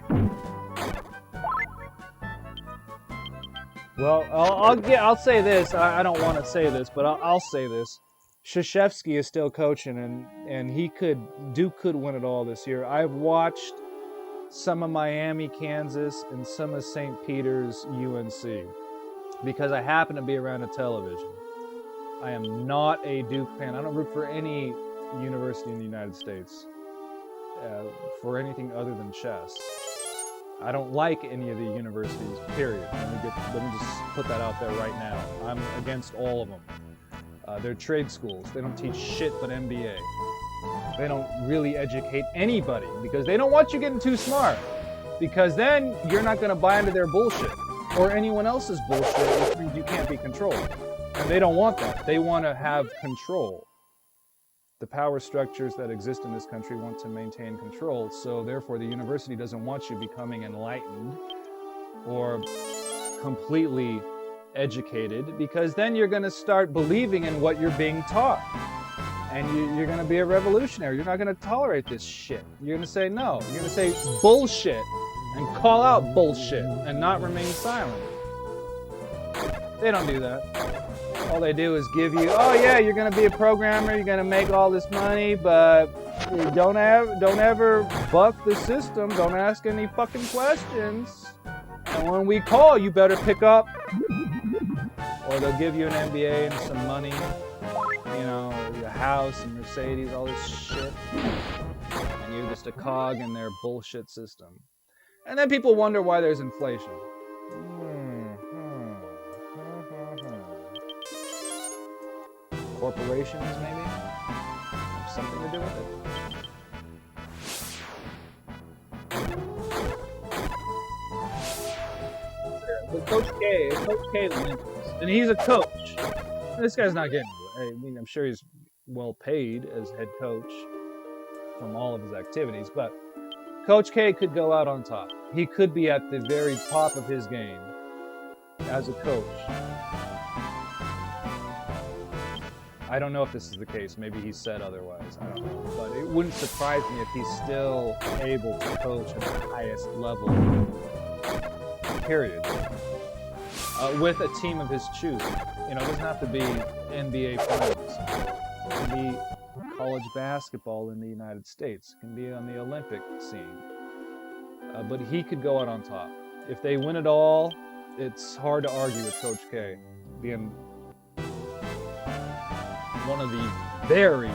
Well, I'll say this. I don't want to say this, but I'll say this. Krzyzewski is still coaching, and he could win it all this year. I've watched some of Miami, Kansas, and some of St. Peter's, UNC, because I happen to be around a television. I am not a Duke fan. I don't root for any university in the United States for anything other than chess. I don't like any of the universities, period. Let me just put that out there right now. I'm against all of them. They're trade schools. They don't teach shit but MBA. They don't really educate anybody because they don't want you getting too smart. Because then you're not going to buy into their bullshit or anyone else's bullshit, which means you can't be controlled. And they don't want that. They want to have control. The power structures that exist in this country want to maintain control, so therefore the university doesn't want you becoming enlightened or completely educated, because then you're going to start believing in what you're being taught. And you're going to be a revolutionary. You're not going to tolerate this shit. You're going to say no. You're going to say bullshit and call out bullshit and not remain silent. They don't do that. All they do is give you, oh yeah, you're gonna be a programmer, you're gonna make all this money, but don't ever buck the system, don't ask any fucking questions. And when we call, you better pick up. Or they'll give you an MBA and some money, you know, a house and Mercedes, all this shit. And you're just a cog in their bullshit system. And then people wonder why there's inflation. Corporations, maybe? Have something to do with it? But Coach K Lincoln, and he's a coach. This guy's not getting it. I mean, I'm sure he's well paid as head coach from all of his activities, but Coach K could go out on top. He could be at the very top of his game as a coach. I don't know if this is the case. Maybe he said otherwise. I don't know. But it wouldn't surprise me if he's still able to coach at the highest level, period. With a team of his choosing. You know, it doesn't have to be NBA Finals. It can be college basketball in the United States. It can be on the Olympic scene. But he could go out on top. If they win it all, it's hard to argue with Coach K being one of the very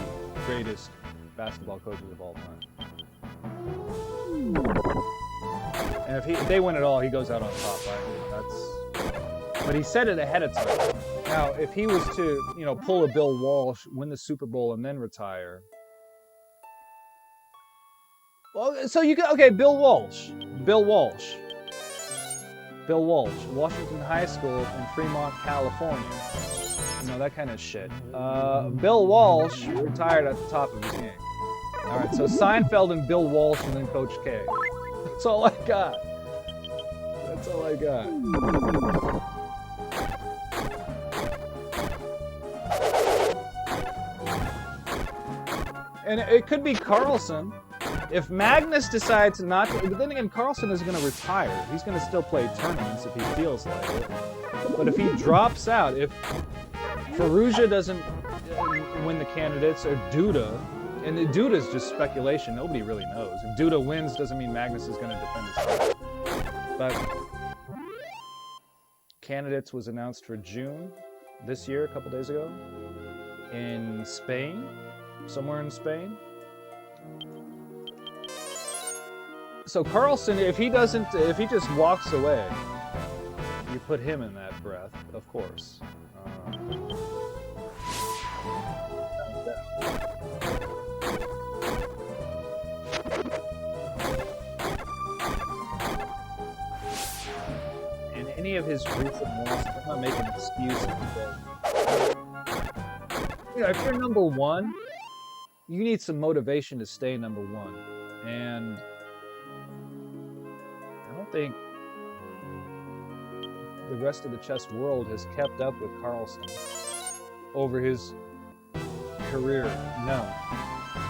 greatest basketball coaches of all time. And if they win it all, he goes out on top. Right? But he said it ahead of time. Now, if he was to, you know, pull a Bill Walsh, win the Super Bowl, and then retire. Well, so you got, okay, Bill Walsh, Washington High School in Fremont, California. You know, that kind of shit. Bill Walsh retired at the top of his game. All right, so Seinfeld and Bill Walsh and then Coach K. That's all I got. That's all I got. And it could be Carlson. If Magnus decides not to, but then again, Carlson is going to retire. He's going to still play tournaments if he feels like it. But if he drops out, if Ferrugia doesn't win the candidates, or Duda, and Duda's just speculation, nobody really knows. If Duda wins, doesn't mean Magnus is going to defend his title. But candidates was announced for June this year, a couple days ago, in Spain, somewhere in Spain. So Carlson, if he just walks away, you put him in that breath, of course. In any of his recent losses, I'm not making excuses, but you know, if you're number one, you need some motivation to stay number one, and I don't think the rest of the chess world has kept up with Carlsen over his career. No,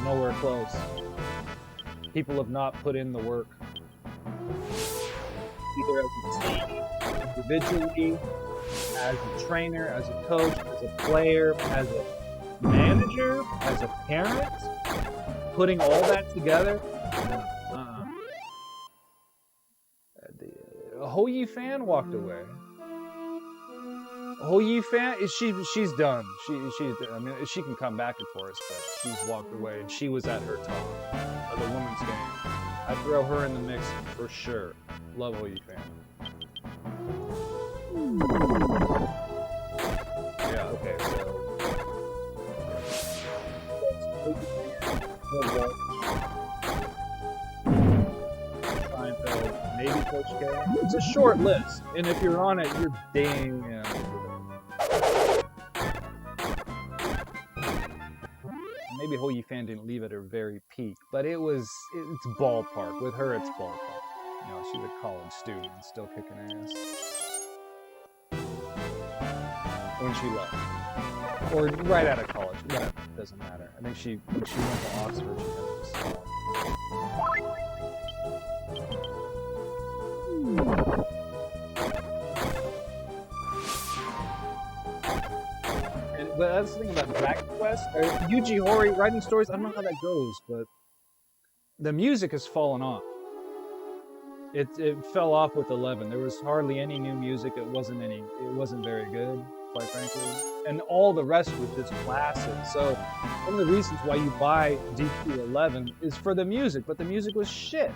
nowhere close. People have not put in the work, either as a team, individually, as a trainer, as a coach, as a player, as a manager, as a parent, putting all that together. Hou Yifan walked away. Hou Yifan, she's done. I mean, she can come back, of course, but she's walked away, and she was at her top of the women's game. I'd throw her in the mix for sure. Love Hou Yifan. Yeah. Okay. So. Seinfeld, maybe Coach K. It's a short list, and if you're on it, you're dang. Maybe Hou Yifan didn't leave at her very peak, but it's ballpark. With her, it's ballpark. You know, she's a college student and still kicking ass. When she left. Or right out of college. Whatever. Doesn't matter. I think when she went to Oxford, she had to stop. But that's the thing about Dragon Quest. Yuji Horii writing stories, I don't know how that goes, but the music has fallen off. It fell off with 11. There was hardly any new music. It wasn't very good, quite frankly. And all the rest was just classic. So one of the reasons why you buy DQ11 is for the music, but the music was shit.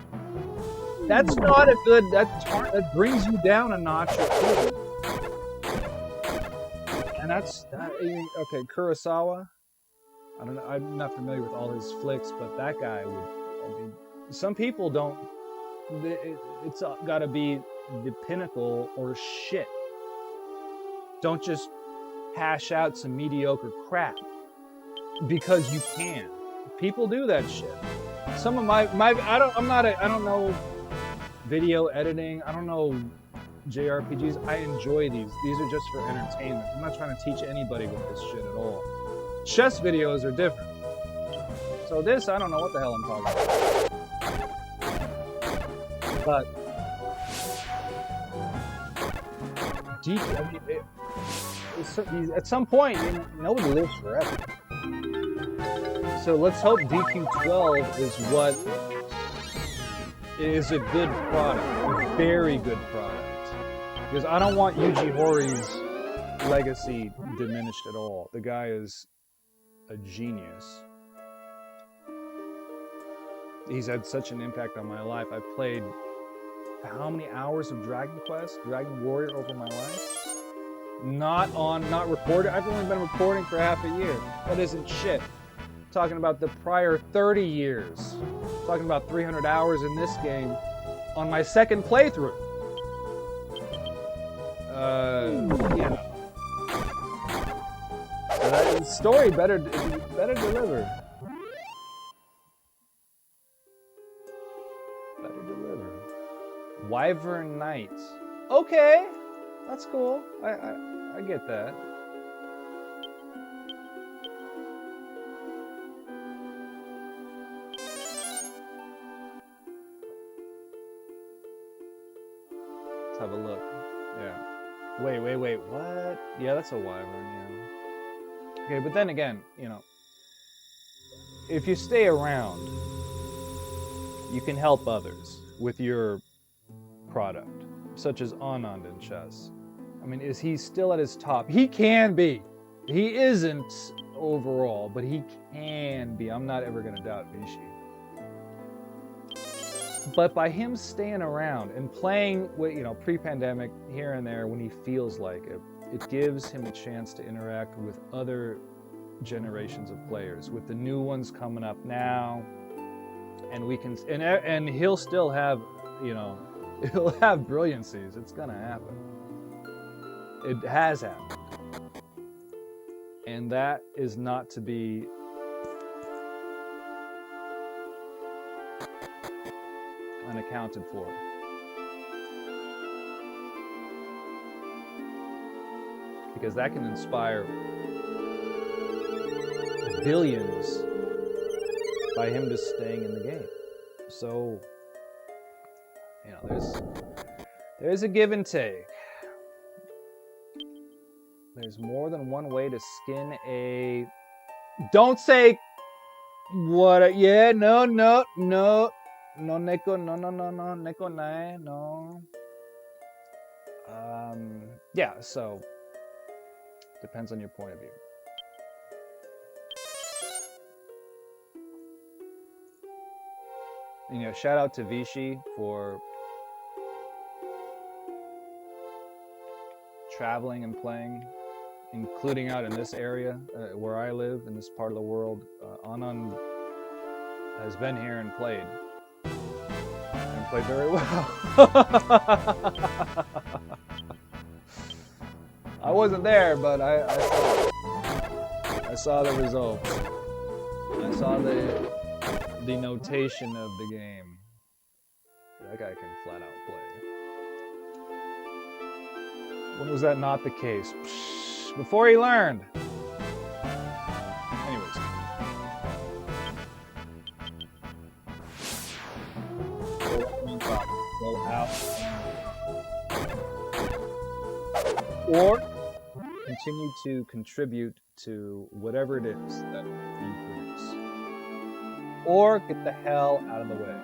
That's not a good, that brings you down a notch or two. And that's, okay, Kurosawa, I don't know, I'm not familiar with all his flicks, but that guy would, I mean, some people don't, it's got to be the pinnacle or shit. Don't just hash out some mediocre crap because you can. People do that shit. Some of I don't know video editing. I don't know JRPGs. I enjoy these. These are just for entertainment. I'm not trying to teach anybody with this shit at all. Chess videos are different. So this, I don't know what the hell I'm talking about. But at some point, nobody lives forever. So let's hope DQ12 is what is a good product, a very good product. Because I don't want Yuji Horii's legacy diminished at all. The guy is a genius. He's had such an impact on my life. I've played how many hours of Dragon Quest, Dragon Warrior over my life? Not recorded. I've only been recording for half a year. That isn't shit. I'm talking about the prior 30 years. I'm talking about 300 hours in this game on my second playthrough. Yeah. So that story better deliver. Better deliver. Wyvern Knight. Okay, that's cool. I get that. Let's have a look. Yeah. Wait, what? Yeah, that's a wyvern, yeah. Okay, but then again, you know, if you stay around, you can help others with your product, such as Anand in chess. I mean, is he still at his top? He can be. He isn't overall, but he can be. I'm not ever going to doubt Vichy. But by him staying around and playing, you know, pre-pandemic here and there when he feels like it, it gives him a chance to interact with other generations of players, with the new ones coming up now, and we can, and he'll still have, you know, he'll have brilliancies. It's gonna happen. It has happened, and that is not to be unaccounted for. Because that can inspire billions by him just staying in the game. So, you know, there's a give and take. There's more than one way to skin a... Don't say what... Yeah, no, Neko, no, Neko nai, no. Yeah, so, depends on your point of view. You know, shout out to Vichy for traveling and playing, including out in this area where I live, in this part of the world. Anand has been here and played very well. I wasn't there, but I saw the results. I saw the notation of the game. That guy can flat out play. When was that not the case? Before he learned. Anyways. Go out. Or continue to contribute to whatever it is that you produce. Or get the hell out of the way.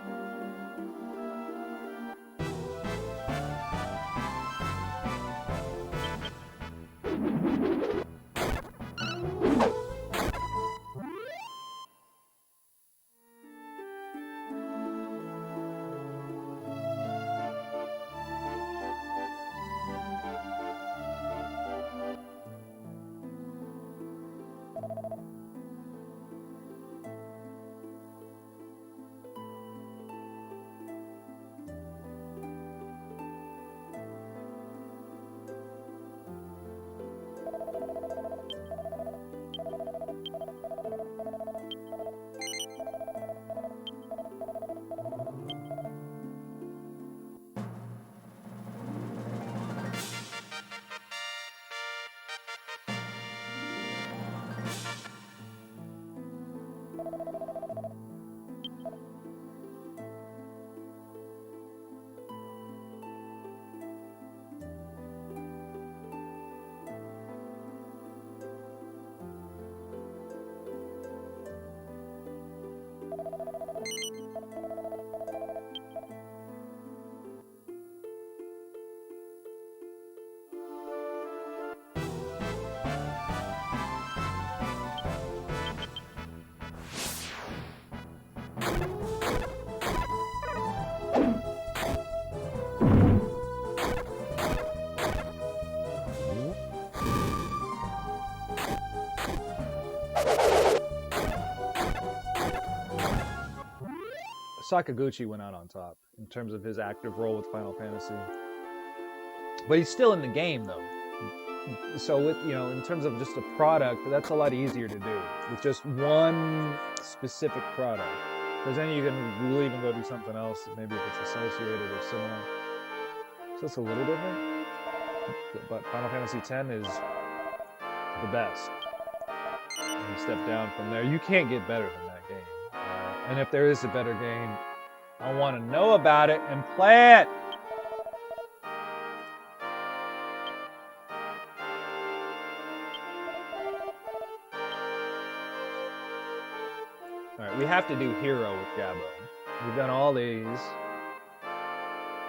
Sakaguchi went out on top in terms of his active role with Final Fantasy. But he's still in the game, though. So, with, you know, in terms of just a product, that's a lot easier to do with just one specific product. Because then you can really even go do something else, maybe if it's associated or similar. So it's a little different. But Final Fantasy X is the best. And you step down from there. You can't get better than that game. And if there is a better game, I want to know about it and play it. Alright, we have to do Hero with Gabo. We've done all these.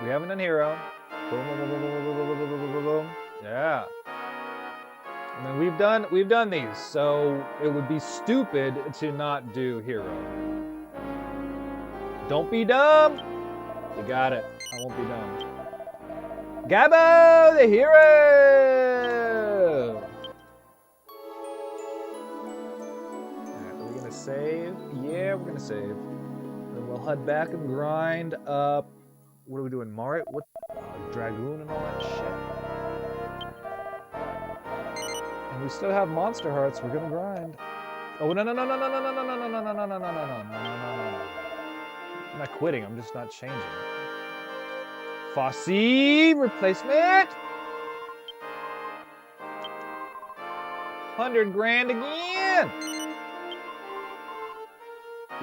We haven't done Hero. Boom, boom, boom, boom, boom, boom, boom, boom, boom, boom, boom. Yeah. And then we've done these, so it would be stupid to not do Hero. Don't be dumb. You got it. I won't be dumb. Gabo the Hero! Alright, are we gonna save? Yeah, we're gonna save. Then we'll head back and grind up. What are we doing? Mario? What? Dragoon and all that shit? And we still have Monster Hearts. We're gonna grind. Oh, no, no, no, no, no, no, no, no, no, no, no, no, no, no, no, no, no. I'm not quitting, I'm just not changing. Fossey replacement! 100 grand again!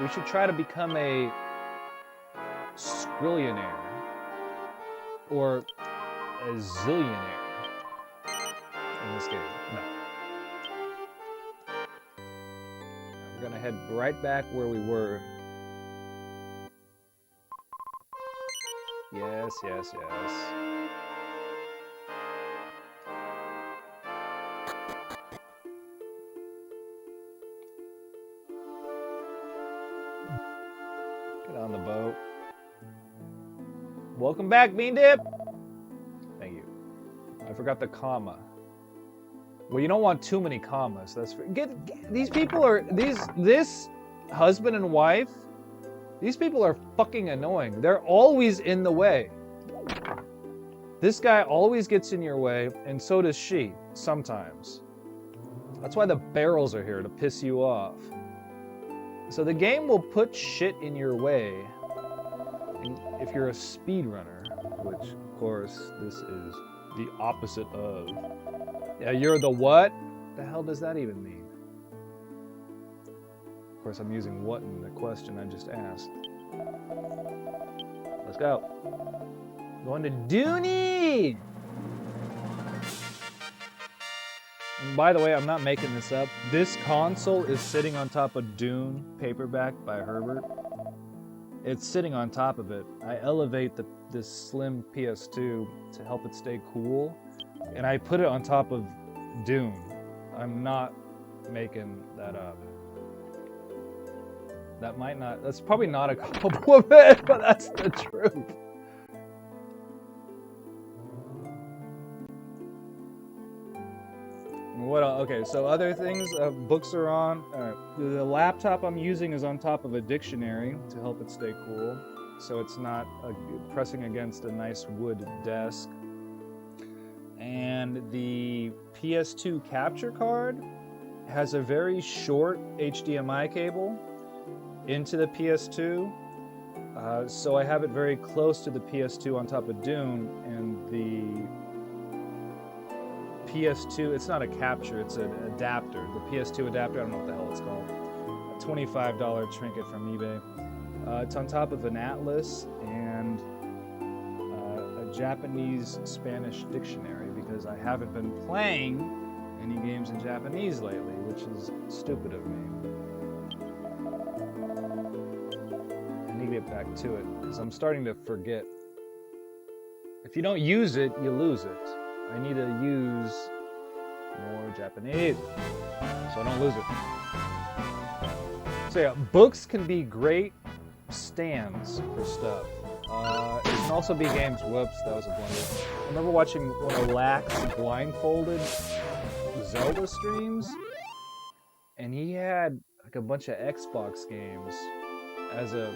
We should try to become a Skrillionaire. Or a zillionaire. In this game. No. We're gonna head right back where we were. Yes, yes, yes. Get on the boat. Welcome back, Bean Dip! Thank you. I forgot the comma. Well, you don't want too many commas. These people are... This husband and wife... These people are fucking annoying. They're always in the way. This guy always gets in your way, and so does she, sometimes. That's why the barrels are here, to piss you off. So the game will put shit in your way if you're a speedrunner, which, of course, this is the opposite of. Yeah, you're the what? The hell does that even mean? Of course, I'm using what in the question I just asked. Let's go. Going to Dooney! And by the way, I'm not making this up. This console is sitting on top of Dune, paperback by Herbert. It's sitting on top of it. I elevate this slim PS2 to help it stay cool, and I put it on top of Dune. I'm not making that up. That's probably not a compliment, but that's the truth. What else? Okay, so other things, books are on. The laptop I'm using is on top of a dictionary to help it stay cool, so it's not pressing against a nice wood desk. And the PS2 capture card has a very short HDMI cable into the PS2, so I have it very close to the PS2 on top of Dune, and the PS2, it's not a capture, it's an adapter. The PS2 adapter, I don't know what the hell it's called. A $25 trinket from eBay. It's on top of an atlas and a Japanese-Spanish dictionary, because I haven't been playing any games in Japanese lately, which is stupid of me. I need to get back to it, because I'm starting to forget. If you don't use it, you lose it. I need to use more Japanese so I don't lose it. So yeah, books can be great stands for stuff. It can also be games. Whoops, that was a blunder. I remember watching one of Lack's blindfolded Zelda streams. and he had like a bunch of Xbox games as a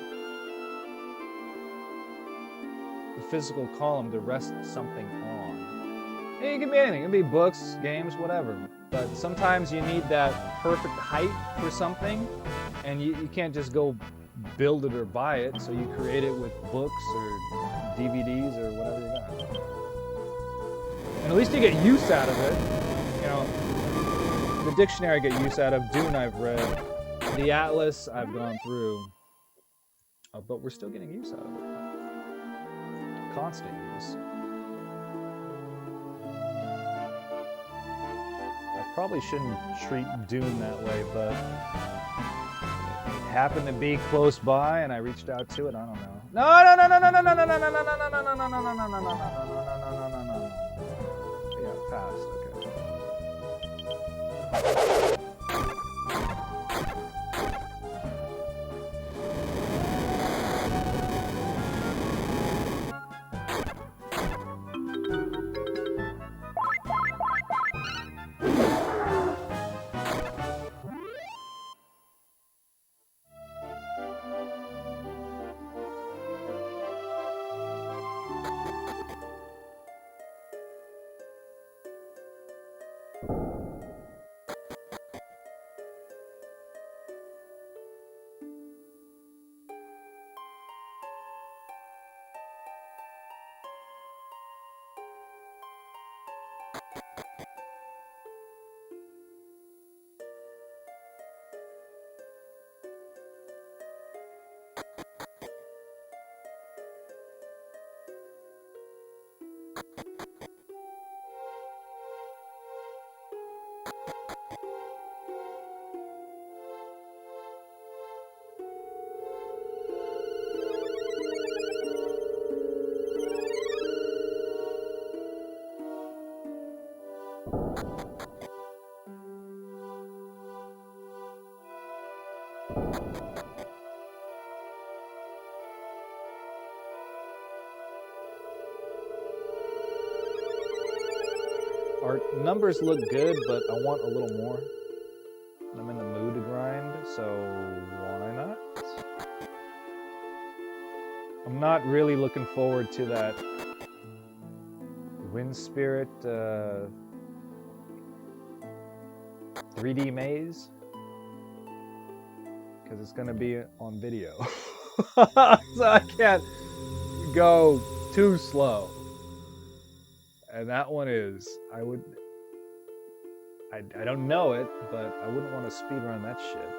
physical column to rest something on. And it can be anything. It can be books, games, whatever. But sometimes you need that perfect height for something, and you can't just go build it or buy it, so you create it with books or DVDs or whatever you got. And at least you get use out of it. You know, the dictionary I get use out of, Dune I've read, the Atlas I've gone through, but we're still getting use out of it. Constant use. I probably shouldn't treat Dune that way, but it happened to be close by and I reached out to it. I don't know. No. Yeah, passed. Okay. Our numbers look good, but I want a little more. I'm in the mood to grind, so why not? I'm not really looking forward to that Wind Spirit 3D maze, because it's going to be on video. So I can't go too slow. And that one is, I don't know it, but I wouldn't want to speed run that shit.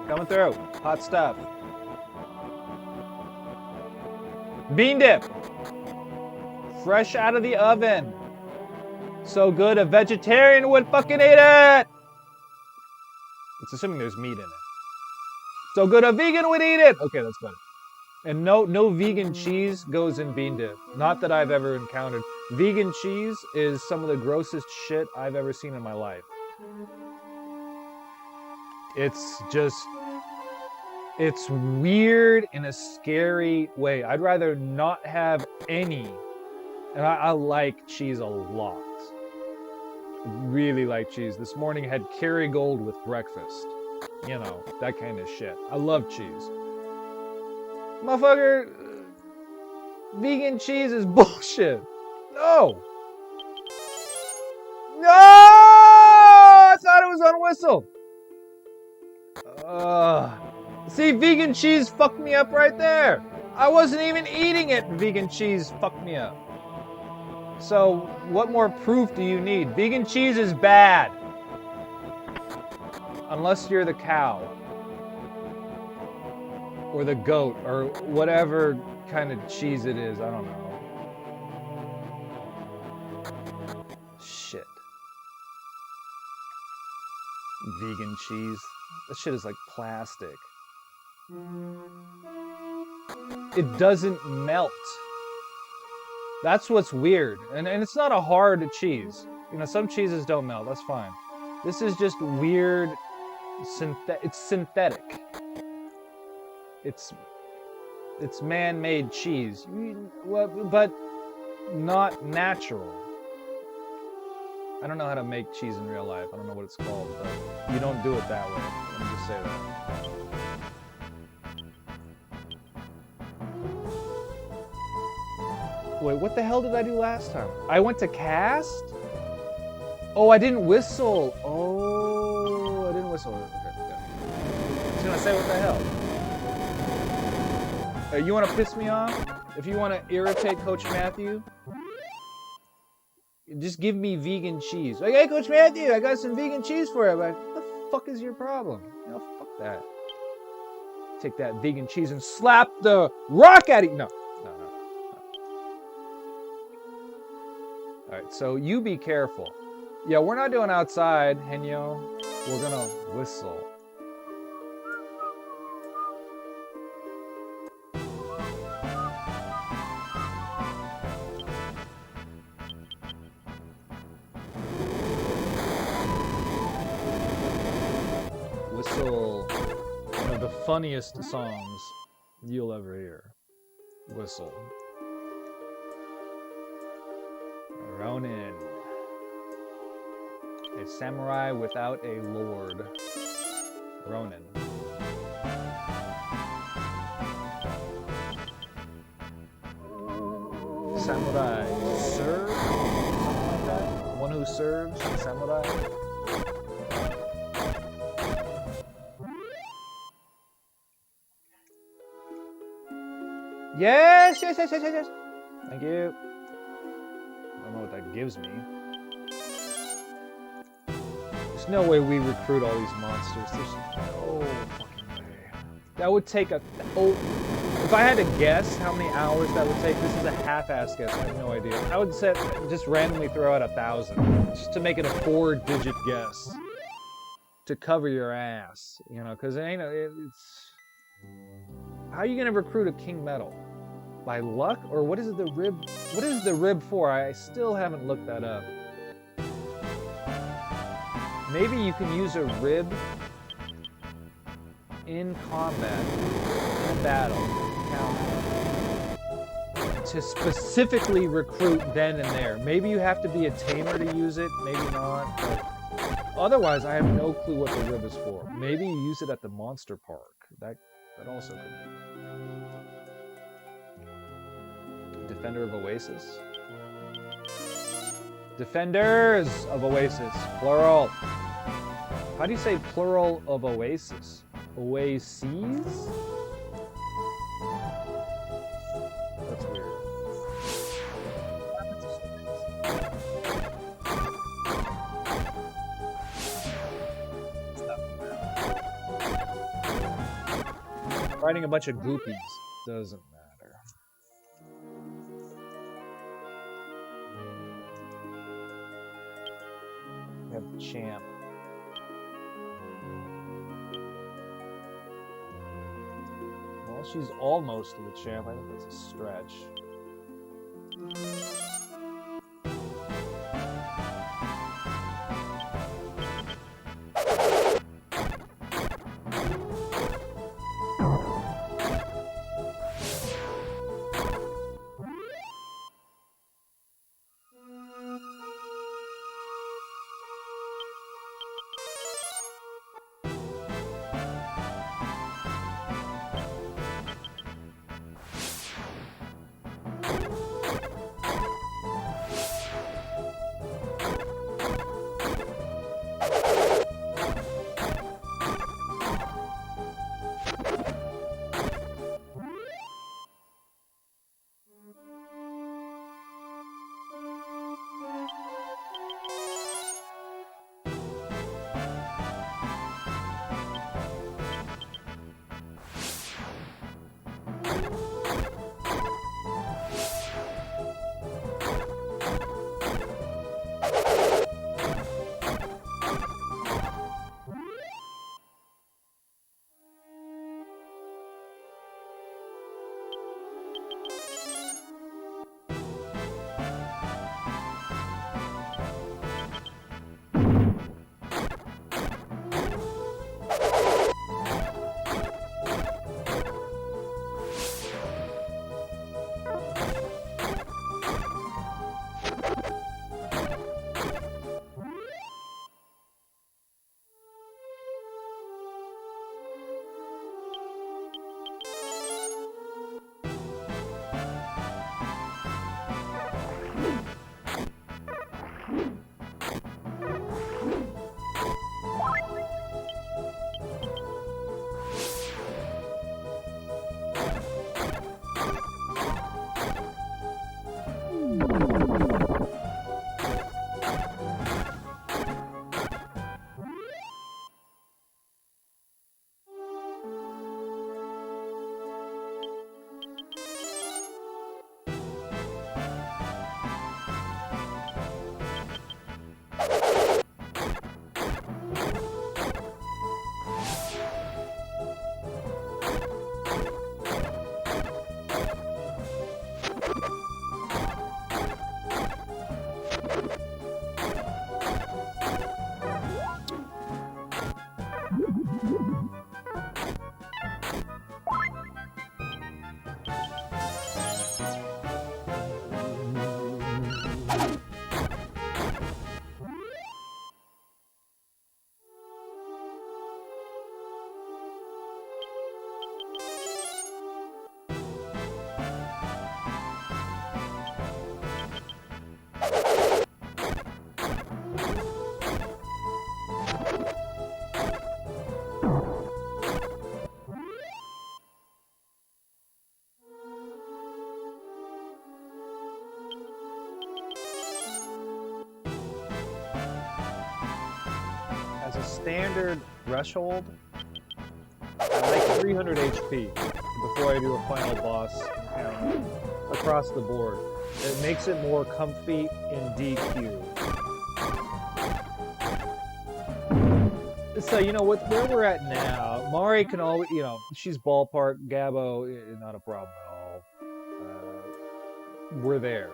Coming through, hot stuff. Bean dip, fresh out of the oven. So good a vegetarian would fucking eat it! It's assuming there's meat in it. So good a vegan would eat it! Okay, that's better. And no vegan cheese goes in bean dip. Not that I've ever encountered. Vegan cheese is some of the grossest shit I've ever seen in my life. It's weird in a scary way. I'd rather not have any. And I like cheese a lot. Really like cheese. This morning I had Kerrygold with breakfast. You know, that kind of shit. I love cheese. Motherfucker, vegan cheese is bullshit. No! No! I thought it was on whistle. See, vegan cheese fucked me up right there. I wasn't even eating it. Vegan cheese fucked me up. So, what more proof do you need? Vegan cheese is bad. Unless you're the cow. Or the goat, or whatever kind of cheese it is. I don't know. Shit. Vegan cheese. That shit is like plastic. It doesn't melt. That's what's weird. And it's not a hard cheese. You know, some cheeses don't melt. That's fine. This is just weird It's synthetic. It's man-made cheese, but not natural. I don't know how to make cheese in real life. I don't know what it's called, but you don't do it that way. Let me just say that. Wait, what the hell did I do last time? I went to cast? Oh, I didn't whistle. Oh, I didn't whistle. Okay. I was gonna say, what the hell? You want to piss me off? If you want to irritate Coach Matthew, just give me vegan cheese. Like, hey, Coach Matthew, I got some vegan cheese for you. Like, what the fuck is your problem? You know, fuck that. Take that vegan cheese and slap the rock at it. No. All right, so you be careful. Yeah, we're not doing outside, Henyo. We're gonna whistle. Whistle, one of the funniest songs you'll ever hear. Whistle. Ronin. A samurai without a lord. Ronin. Samurai. Serve? Something like that? One who serves? Samurai? Yes! Thank you. I don't know what that gives me. There's no way we recruit all these monsters. There's no fucking way. That would take a... Oh, if I had to guess how many hours that would take, this is a half-ass guess. I have no idea. I would say, just randomly throw out 1,000. Just to make it a 4-digit guess. To cover your ass. You know, because it ain't... It's... How are you going to recruit a King Metal? By luck? Or what is it the rib... What is the rib for? I still haven't looked that up. Maybe you can use a rib in combat, in battle, to specifically recruit then and there. Maybe you have to be a tamer to use it, maybe not. But otherwise, I have no clue what the rib is for. Maybe you use it at the monster park. That also could be. Defender of Oasis. Defenders of Oasis, plural. How do you say plural of Oasis? Oases? That's weird. Fighting a bunch of goopies doesn't matter. We have the champ. Well, she's almost the champ. I think that's a stretch. threshold at like 300 HP before I do a final boss encounter across the board. It makes it more comfy in DQ. So, you know, where we're at now, Mari can always, you know, she's ballpark, Gabo, not a problem at all. We're there.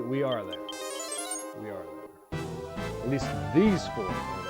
We are there. We are there. At least these four are there.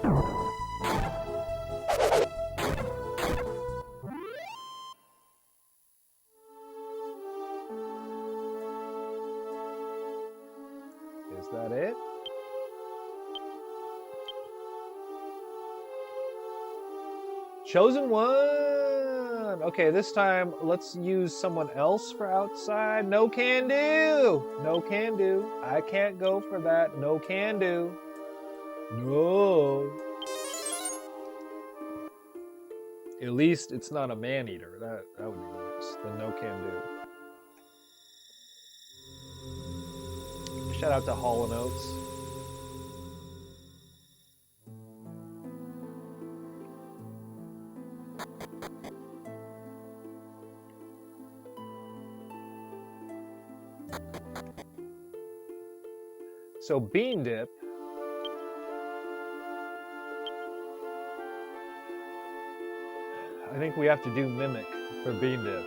Is that it? Chosen one! Okay, this time let's use someone else for outside. No can do! No can do. I can't go for that. No can do. No. At least it's not a man-eater. That would be worse than no can do. Shout out to Hall & Oates. So bean dip. I think we have to do mimic for bean dip.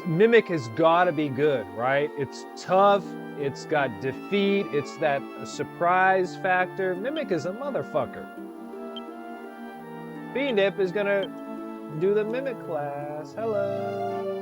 Mimic has got to be good, right? It's tough. It's got defeat. It's that surprise factor. Mimic is a motherfucker. Bean dip is gonna do the mimic class. Hello.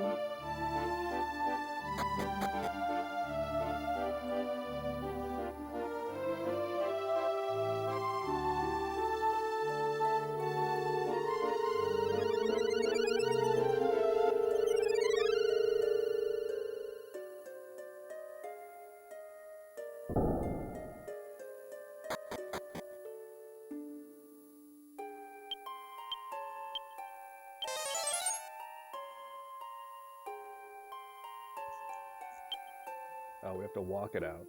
Oh, we have to walk it out.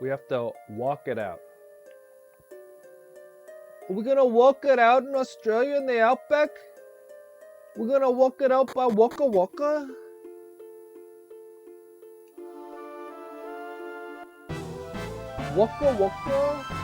We have to walk it out. Are we gonna walk it out in Australia in the outback? We're gonna walk it out by Waka Waka? Waka Waka?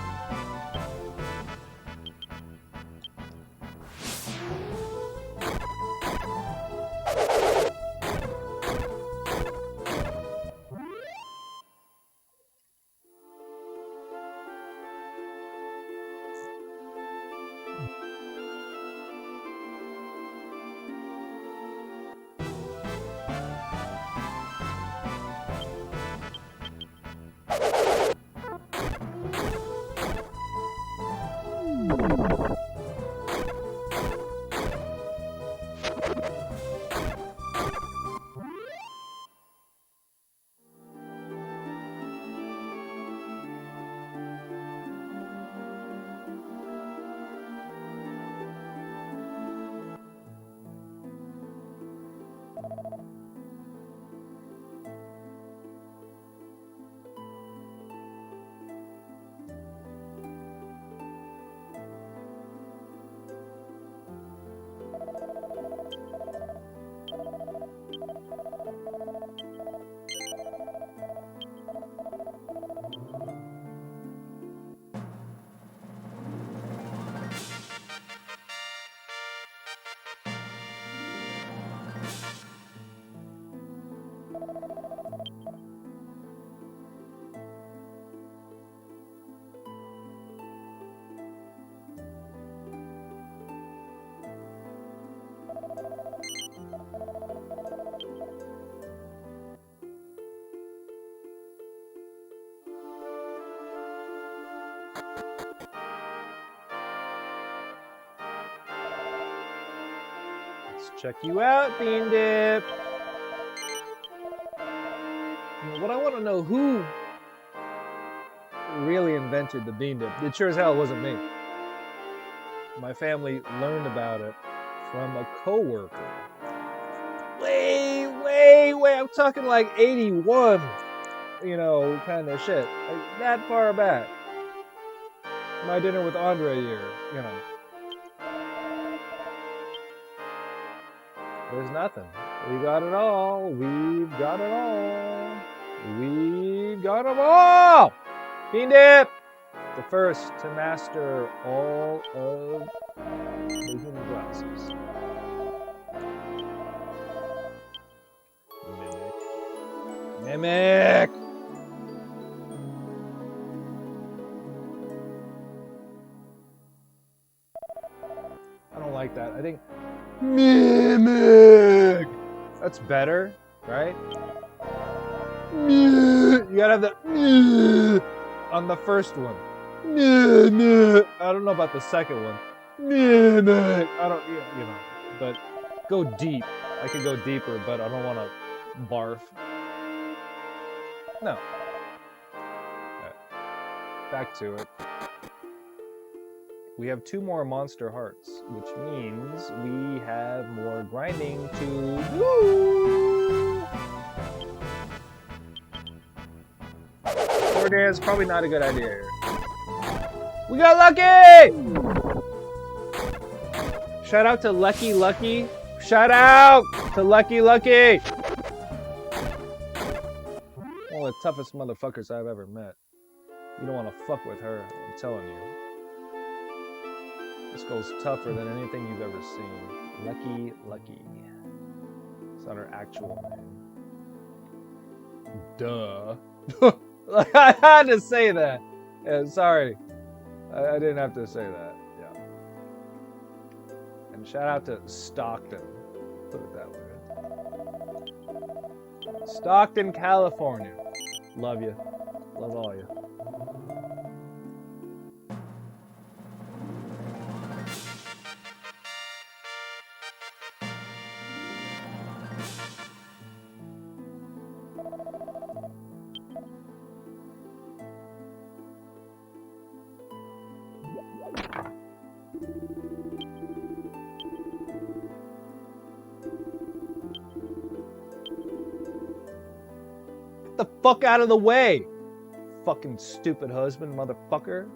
Let's check you out, Bean Dip. What I want to know, who really invented the Bean Dip? It sure as hell wasn't me. My family learned about it from a coworker. Way, I'm talking like 81, kind of shit. Like that far back. My dinner with Andre year, There's nothing. We got it all. We've got it all. We've got them all! Bean Dip! The first to master all of the human glasses. Mimic! like that. I think mimic. That's better, right? You gotta have the on the first one. I don't know about the second one. I don't, you know, but go deep. I could go deeper, but I don't want to barf. No. Okay. Back to it. We have 2 more monster hearts, which means we have more grinding to do. 4 days, probably not a good idea here. We got lucky! Shout out to Lucky Lucky. Shout out to Lucky Lucky! One of the toughest motherfuckers I've ever met. You don't want to fuck with her, I'm telling you. This girl's tougher than anything you've ever seen. Lucky Lucky. It's not her actual name. Duh. I had to say that. Yeah, sorry. I didn't have to say that. Yeah. And shout out to Stockton. Put it that way. Stockton, California. Love you. Love all you. Get the fuck out of the way! Fucking stupid husband, motherfucker.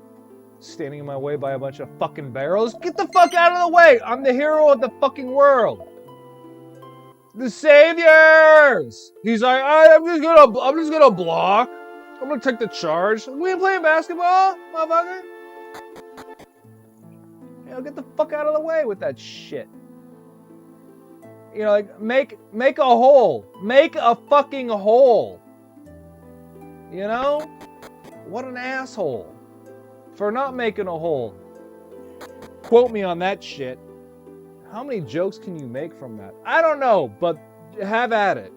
Standing in my way by a bunch of fucking barrels. Get the fuck out of the way! I'm the hero of the fucking world! The saviors! He's like, I'm just gonna block. I'm gonna take the charge. We ain't playing basketball, motherfucker. You know, get the fuck out of the way with that shit. You know, like, make a hole. Make a fucking hole. You know? What an asshole. For not making a hole. Quote me on that shit. How many jokes can you make from that? I don't know, but have at it.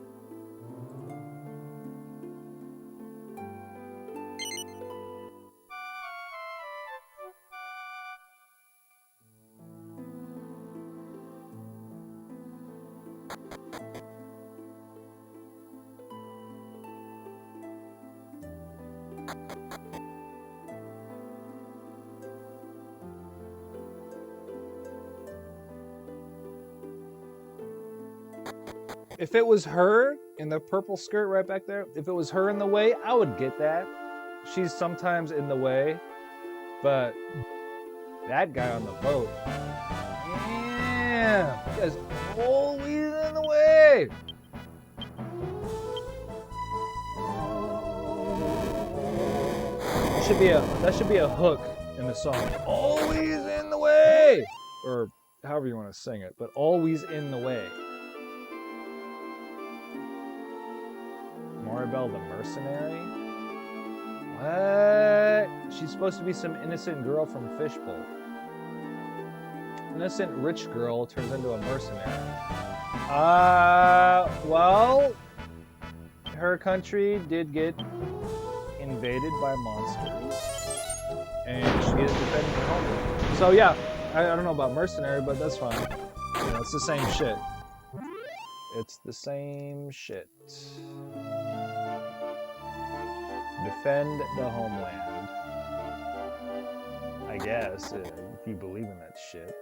If it was her in the purple skirt right back there, if it was her in the way, I would get that. She's sometimes in the way, but that guy on the boat, damn, he is always in the way. That should be a hook in the song. Always in the way, or however you want to sing it, but always in the way. Maribel the mercenary? What? She's supposed to be some innocent girl from Fishbowl. Innocent rich girl turns into a mercenary. Well, her country did get invaded by monsters, and she is defending her homeland. So yeah, I don't know about mercenary, but that's fine. You know, it's the same shit. It's the same shit. Defend the homeland. I guess, if you believe in that shit.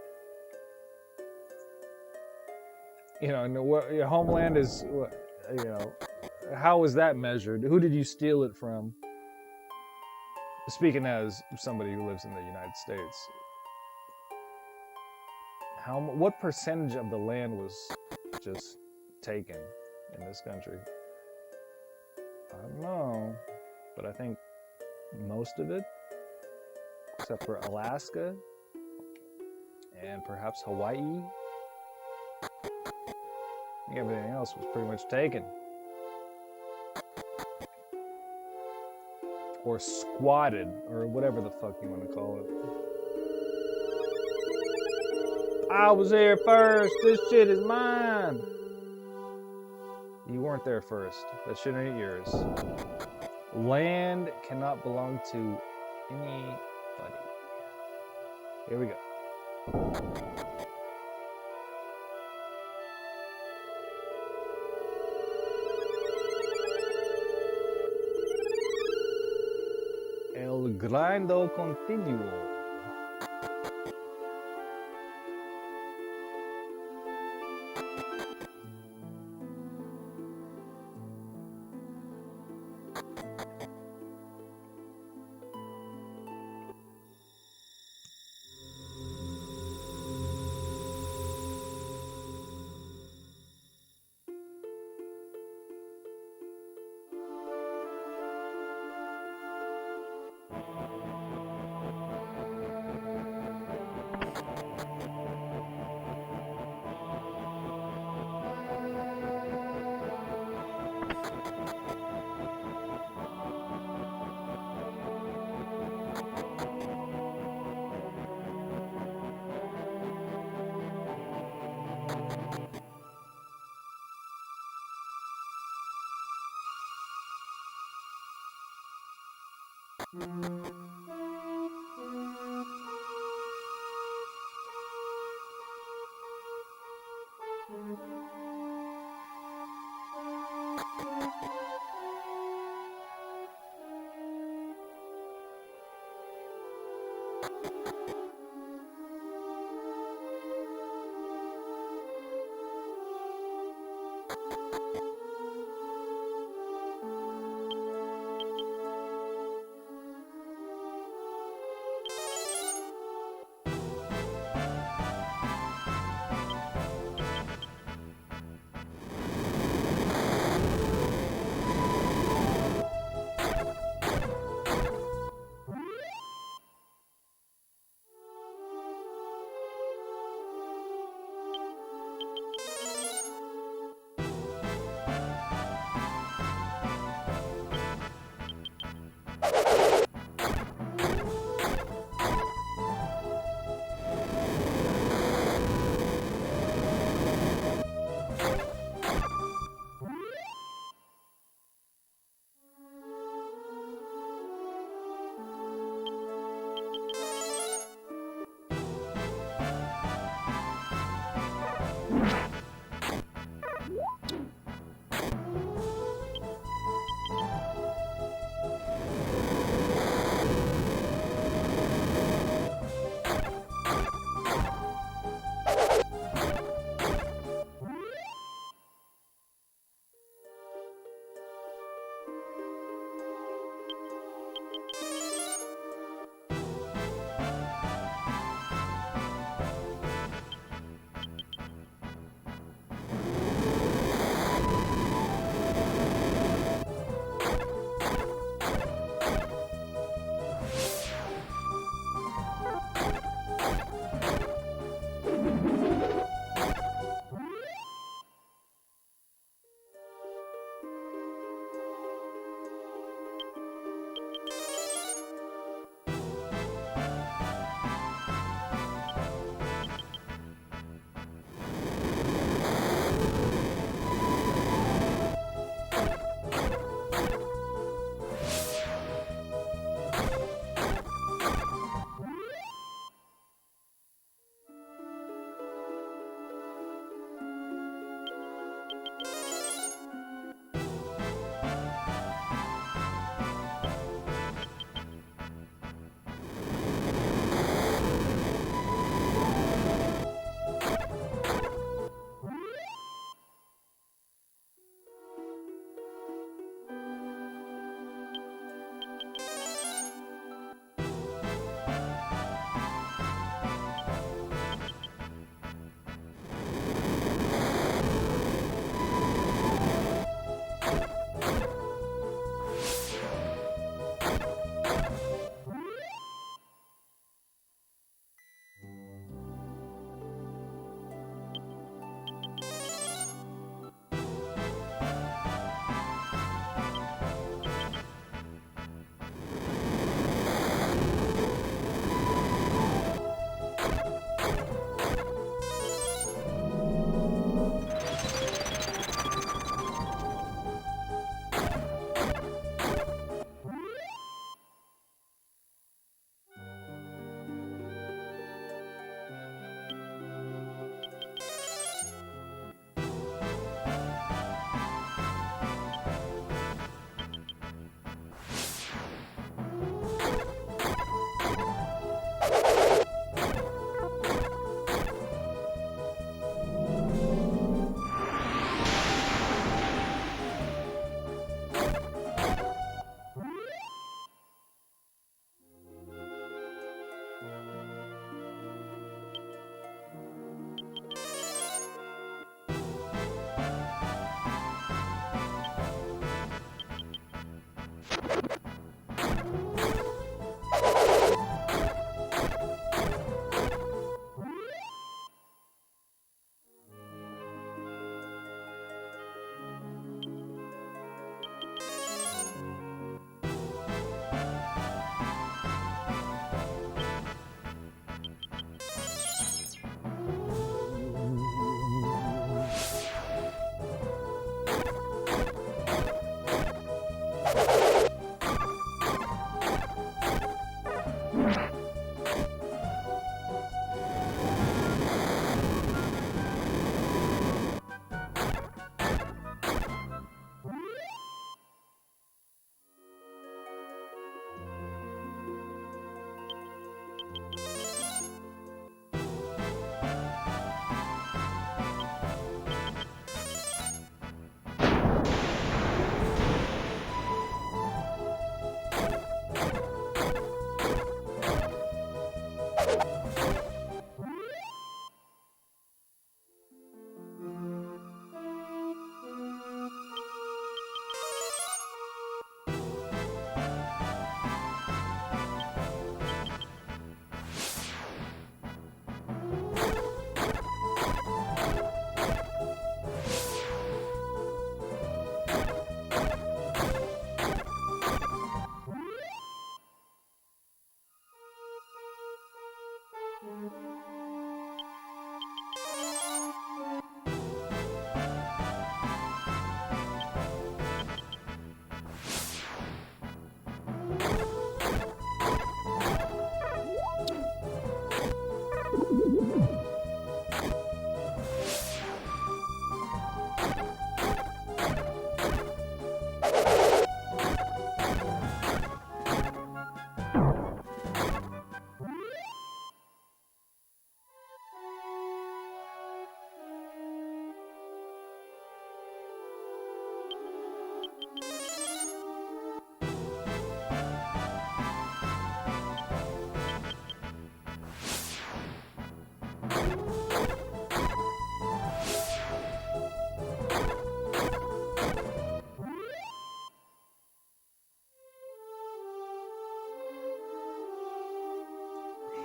You know, and your homeland is, you know, how was that measured? Who did you steal it from? Speaking as somebody who lives in the United States. What percentage of the land was just taken in this country? I don't know. But I think most of it, except for Alaska and perhaps Hawaii, I think everything else was pretty much taken. Or squatted, or whatever the fuck you want to call it. I was there first. This shit is mine. You weren't there first. That shit ain't yours. Land cannot belong to anybody. Here we go. El grindo continuo.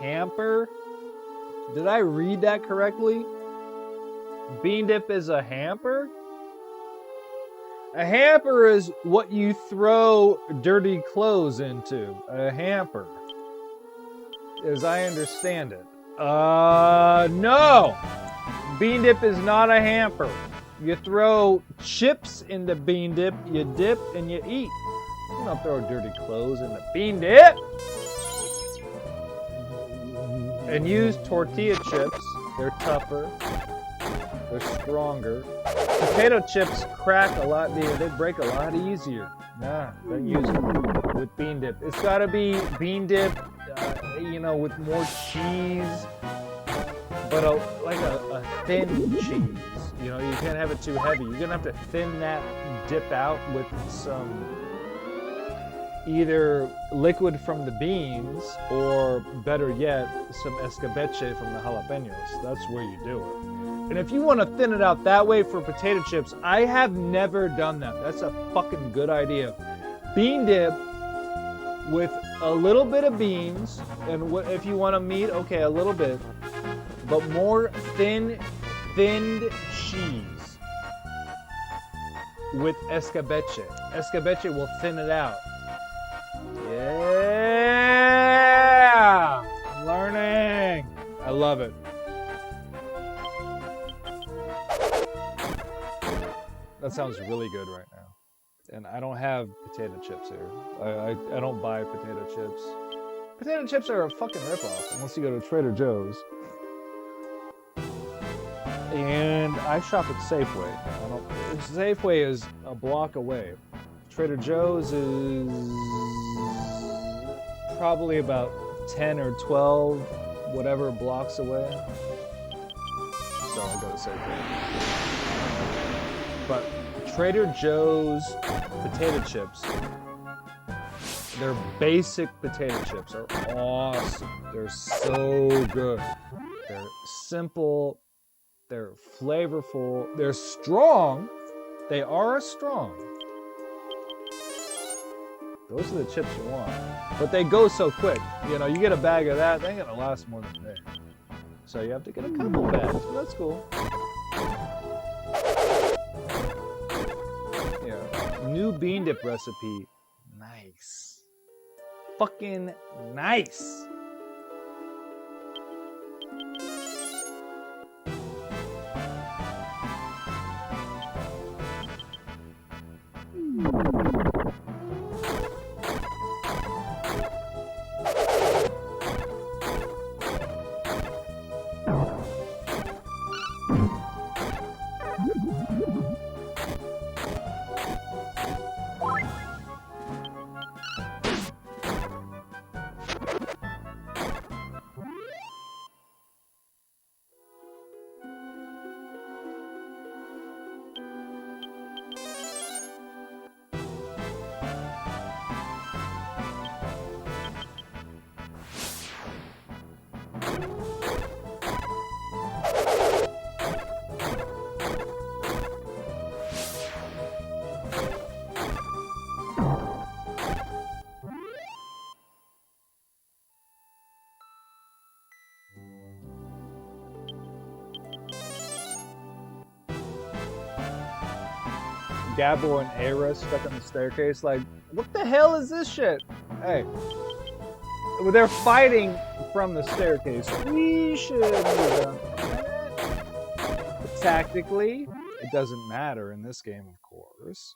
hamper? Did I read that correctly? Bean dip is a hamper? A hamper is what you throw dirty clothes into. A hamper. As I understand it. No! Bean dip is not a hamper. You throw chips into bean dip, you dip, and you eat. You don't throw dirty clothes into bean dip. And use tortilla chips. They're tougher. They're stronger. Potato chips crack a lot. They break a lot easier. Nah, don't use it with bean dip. It's got to be bean dip, you know, with more cheese, but like a thin cheese. You know, you can't have it too heavy. You're gonna have to thin that dip out with some either liquid from the beans or, better yet, some escabeche from the jalapenos. That's where you do it. And if you want to thin it out that way for potato chips, I have never done that. That's a fucking good idea. Bean dip with a little bit of beans, and if you want a meat, okay, a little bit, but more thinned cheese with escabeche. Escabeche will thin it out. Yeah! Learning! I love it. That sounds really good right now. And I don't have potato chips here. I don't buy potato chips. Potato chips are a fucking ripoff unless you go to Trader Joe's. And I shop at Safeway. Safeway is a block away. Trader Joe's is probably about 10 or 12 whatever blocks away. So I go to Safeway. But Trader Joe's potato chips, their basic potato chips are awesome. They're so good. They're simple. They're flavorful. They're strong. They are strong. Those are the chips you want. But they go so quick. You know, you get a bag of that, they ain't gonna last more than a day. So you have to get a couple bags, but that's cool. Yeah. New bean dip recipe. Nice. Fucking nice. Gabbo and Aira stuck on the staircase, like, what the hell is this shit? Hey. Well, they're fighting from the staircase. We should move on. But tactically, it doesn't matter in this game, of course.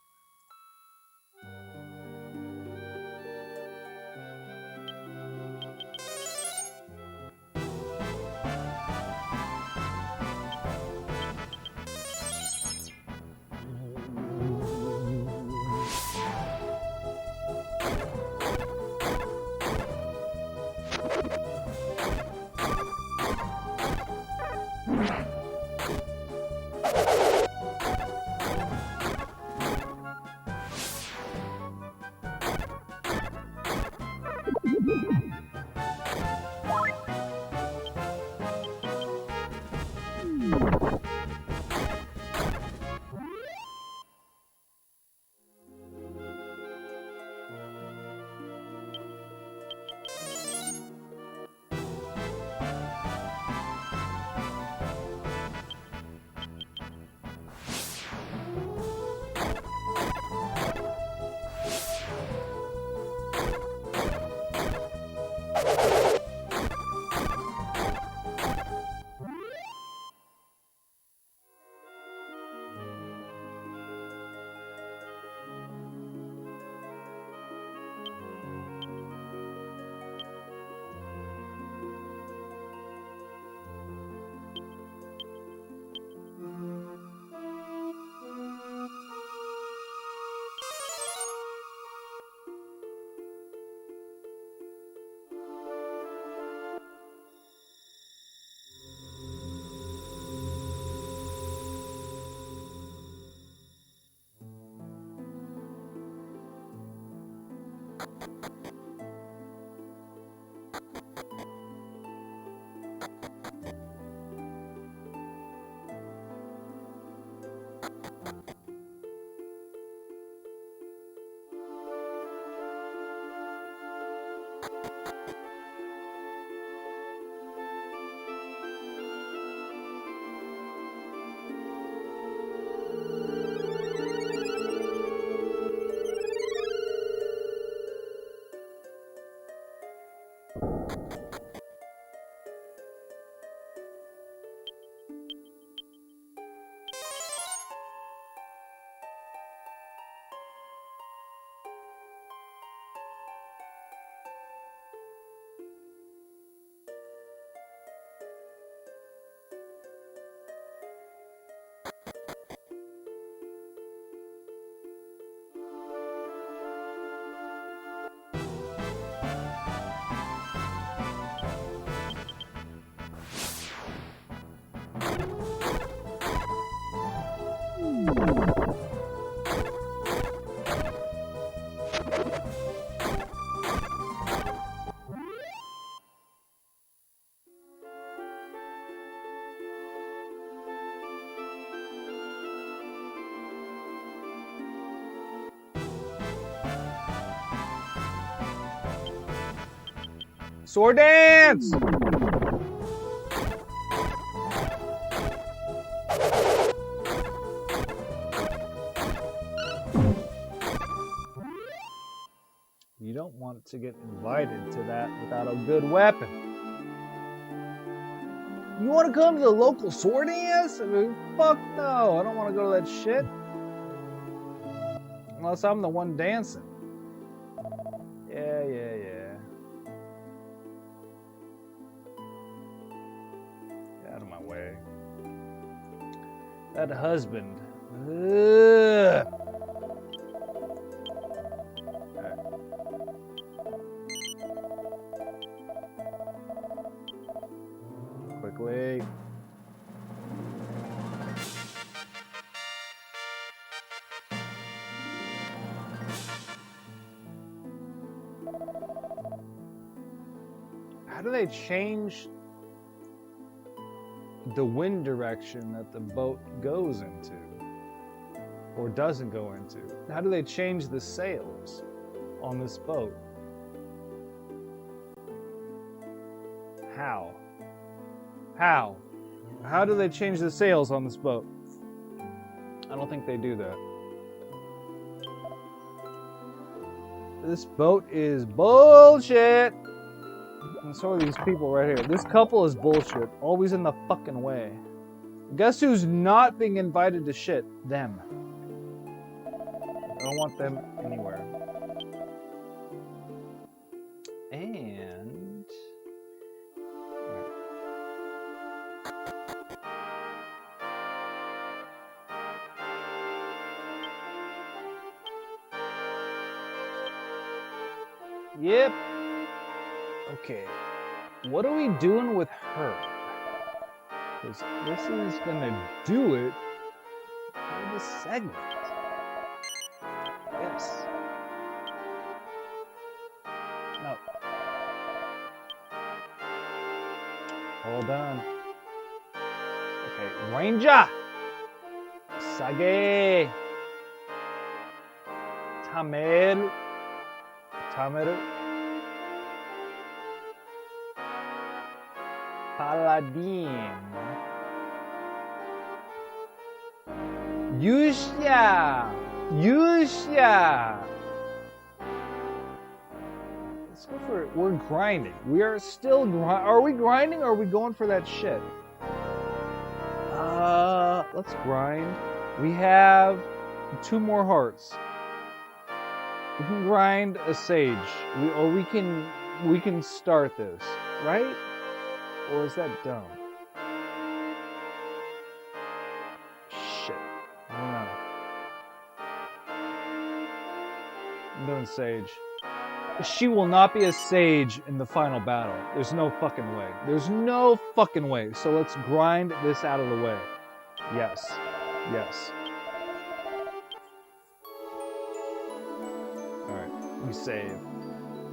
Sword dance! You don't want to get invited to that without a good weapon. You want to come to the local sword dance? I mean, fuck no, I don't want to go to that shit. Unless I'm the one dancing. Yeah. Get out of my way. That husband. Ugh. Right. Quickly. How do they change the wind direction that the boat goes into or doesn't go into? How do they change the sails on this boat? How do they change the sails on this boat? I don't think they do that. This boat is bullshit. And so are these people right here. This couple is bullshit. Always in the fucking way. Guess who's not being invited to shit? Them. I don't want them anywhere. And... Yep. Okay. What are we doing with her? Because this is gonna do it for this segment. Yes. No. Hold on. Okay, Ranger! Sage! Tameru. Paladin. Yushia! Let's go for it. We're grinding. We are still grinding. Are we grinding or are we going for that shit? Let's grind. We have 2 more hearts. We can grind a sage. We can start this, right? Or is that dumb? Shit. I don't know. I'm doing sage. She will not be a sage in the final battle. There's no fucking way. There's no fucking way. So let's grind this out of the way. Yes. Alright. We save.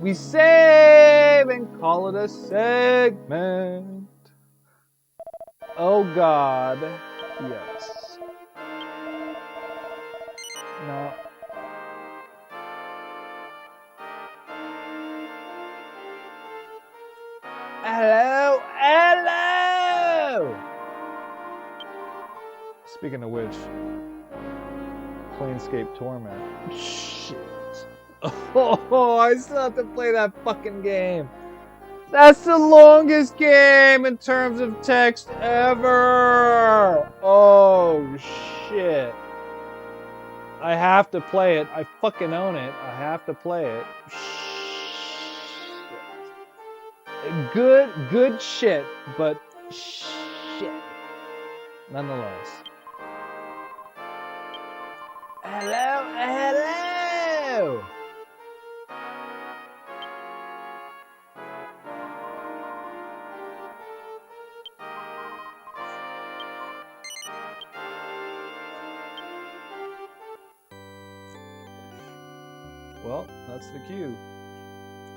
We save and call it a segment. Oh God. Yes. No. Hello, hello! Speaking of which, Planescape Torment. Shit. Oh, I still have to play that fucking game. That's the longest game in terms of text ever. Oh, shit. I have to play it. I fucking own it. I have to play it. Good shit, but shit. Nonetheless. Hello, hello! Well, that's the cue.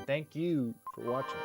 Thank you for watching.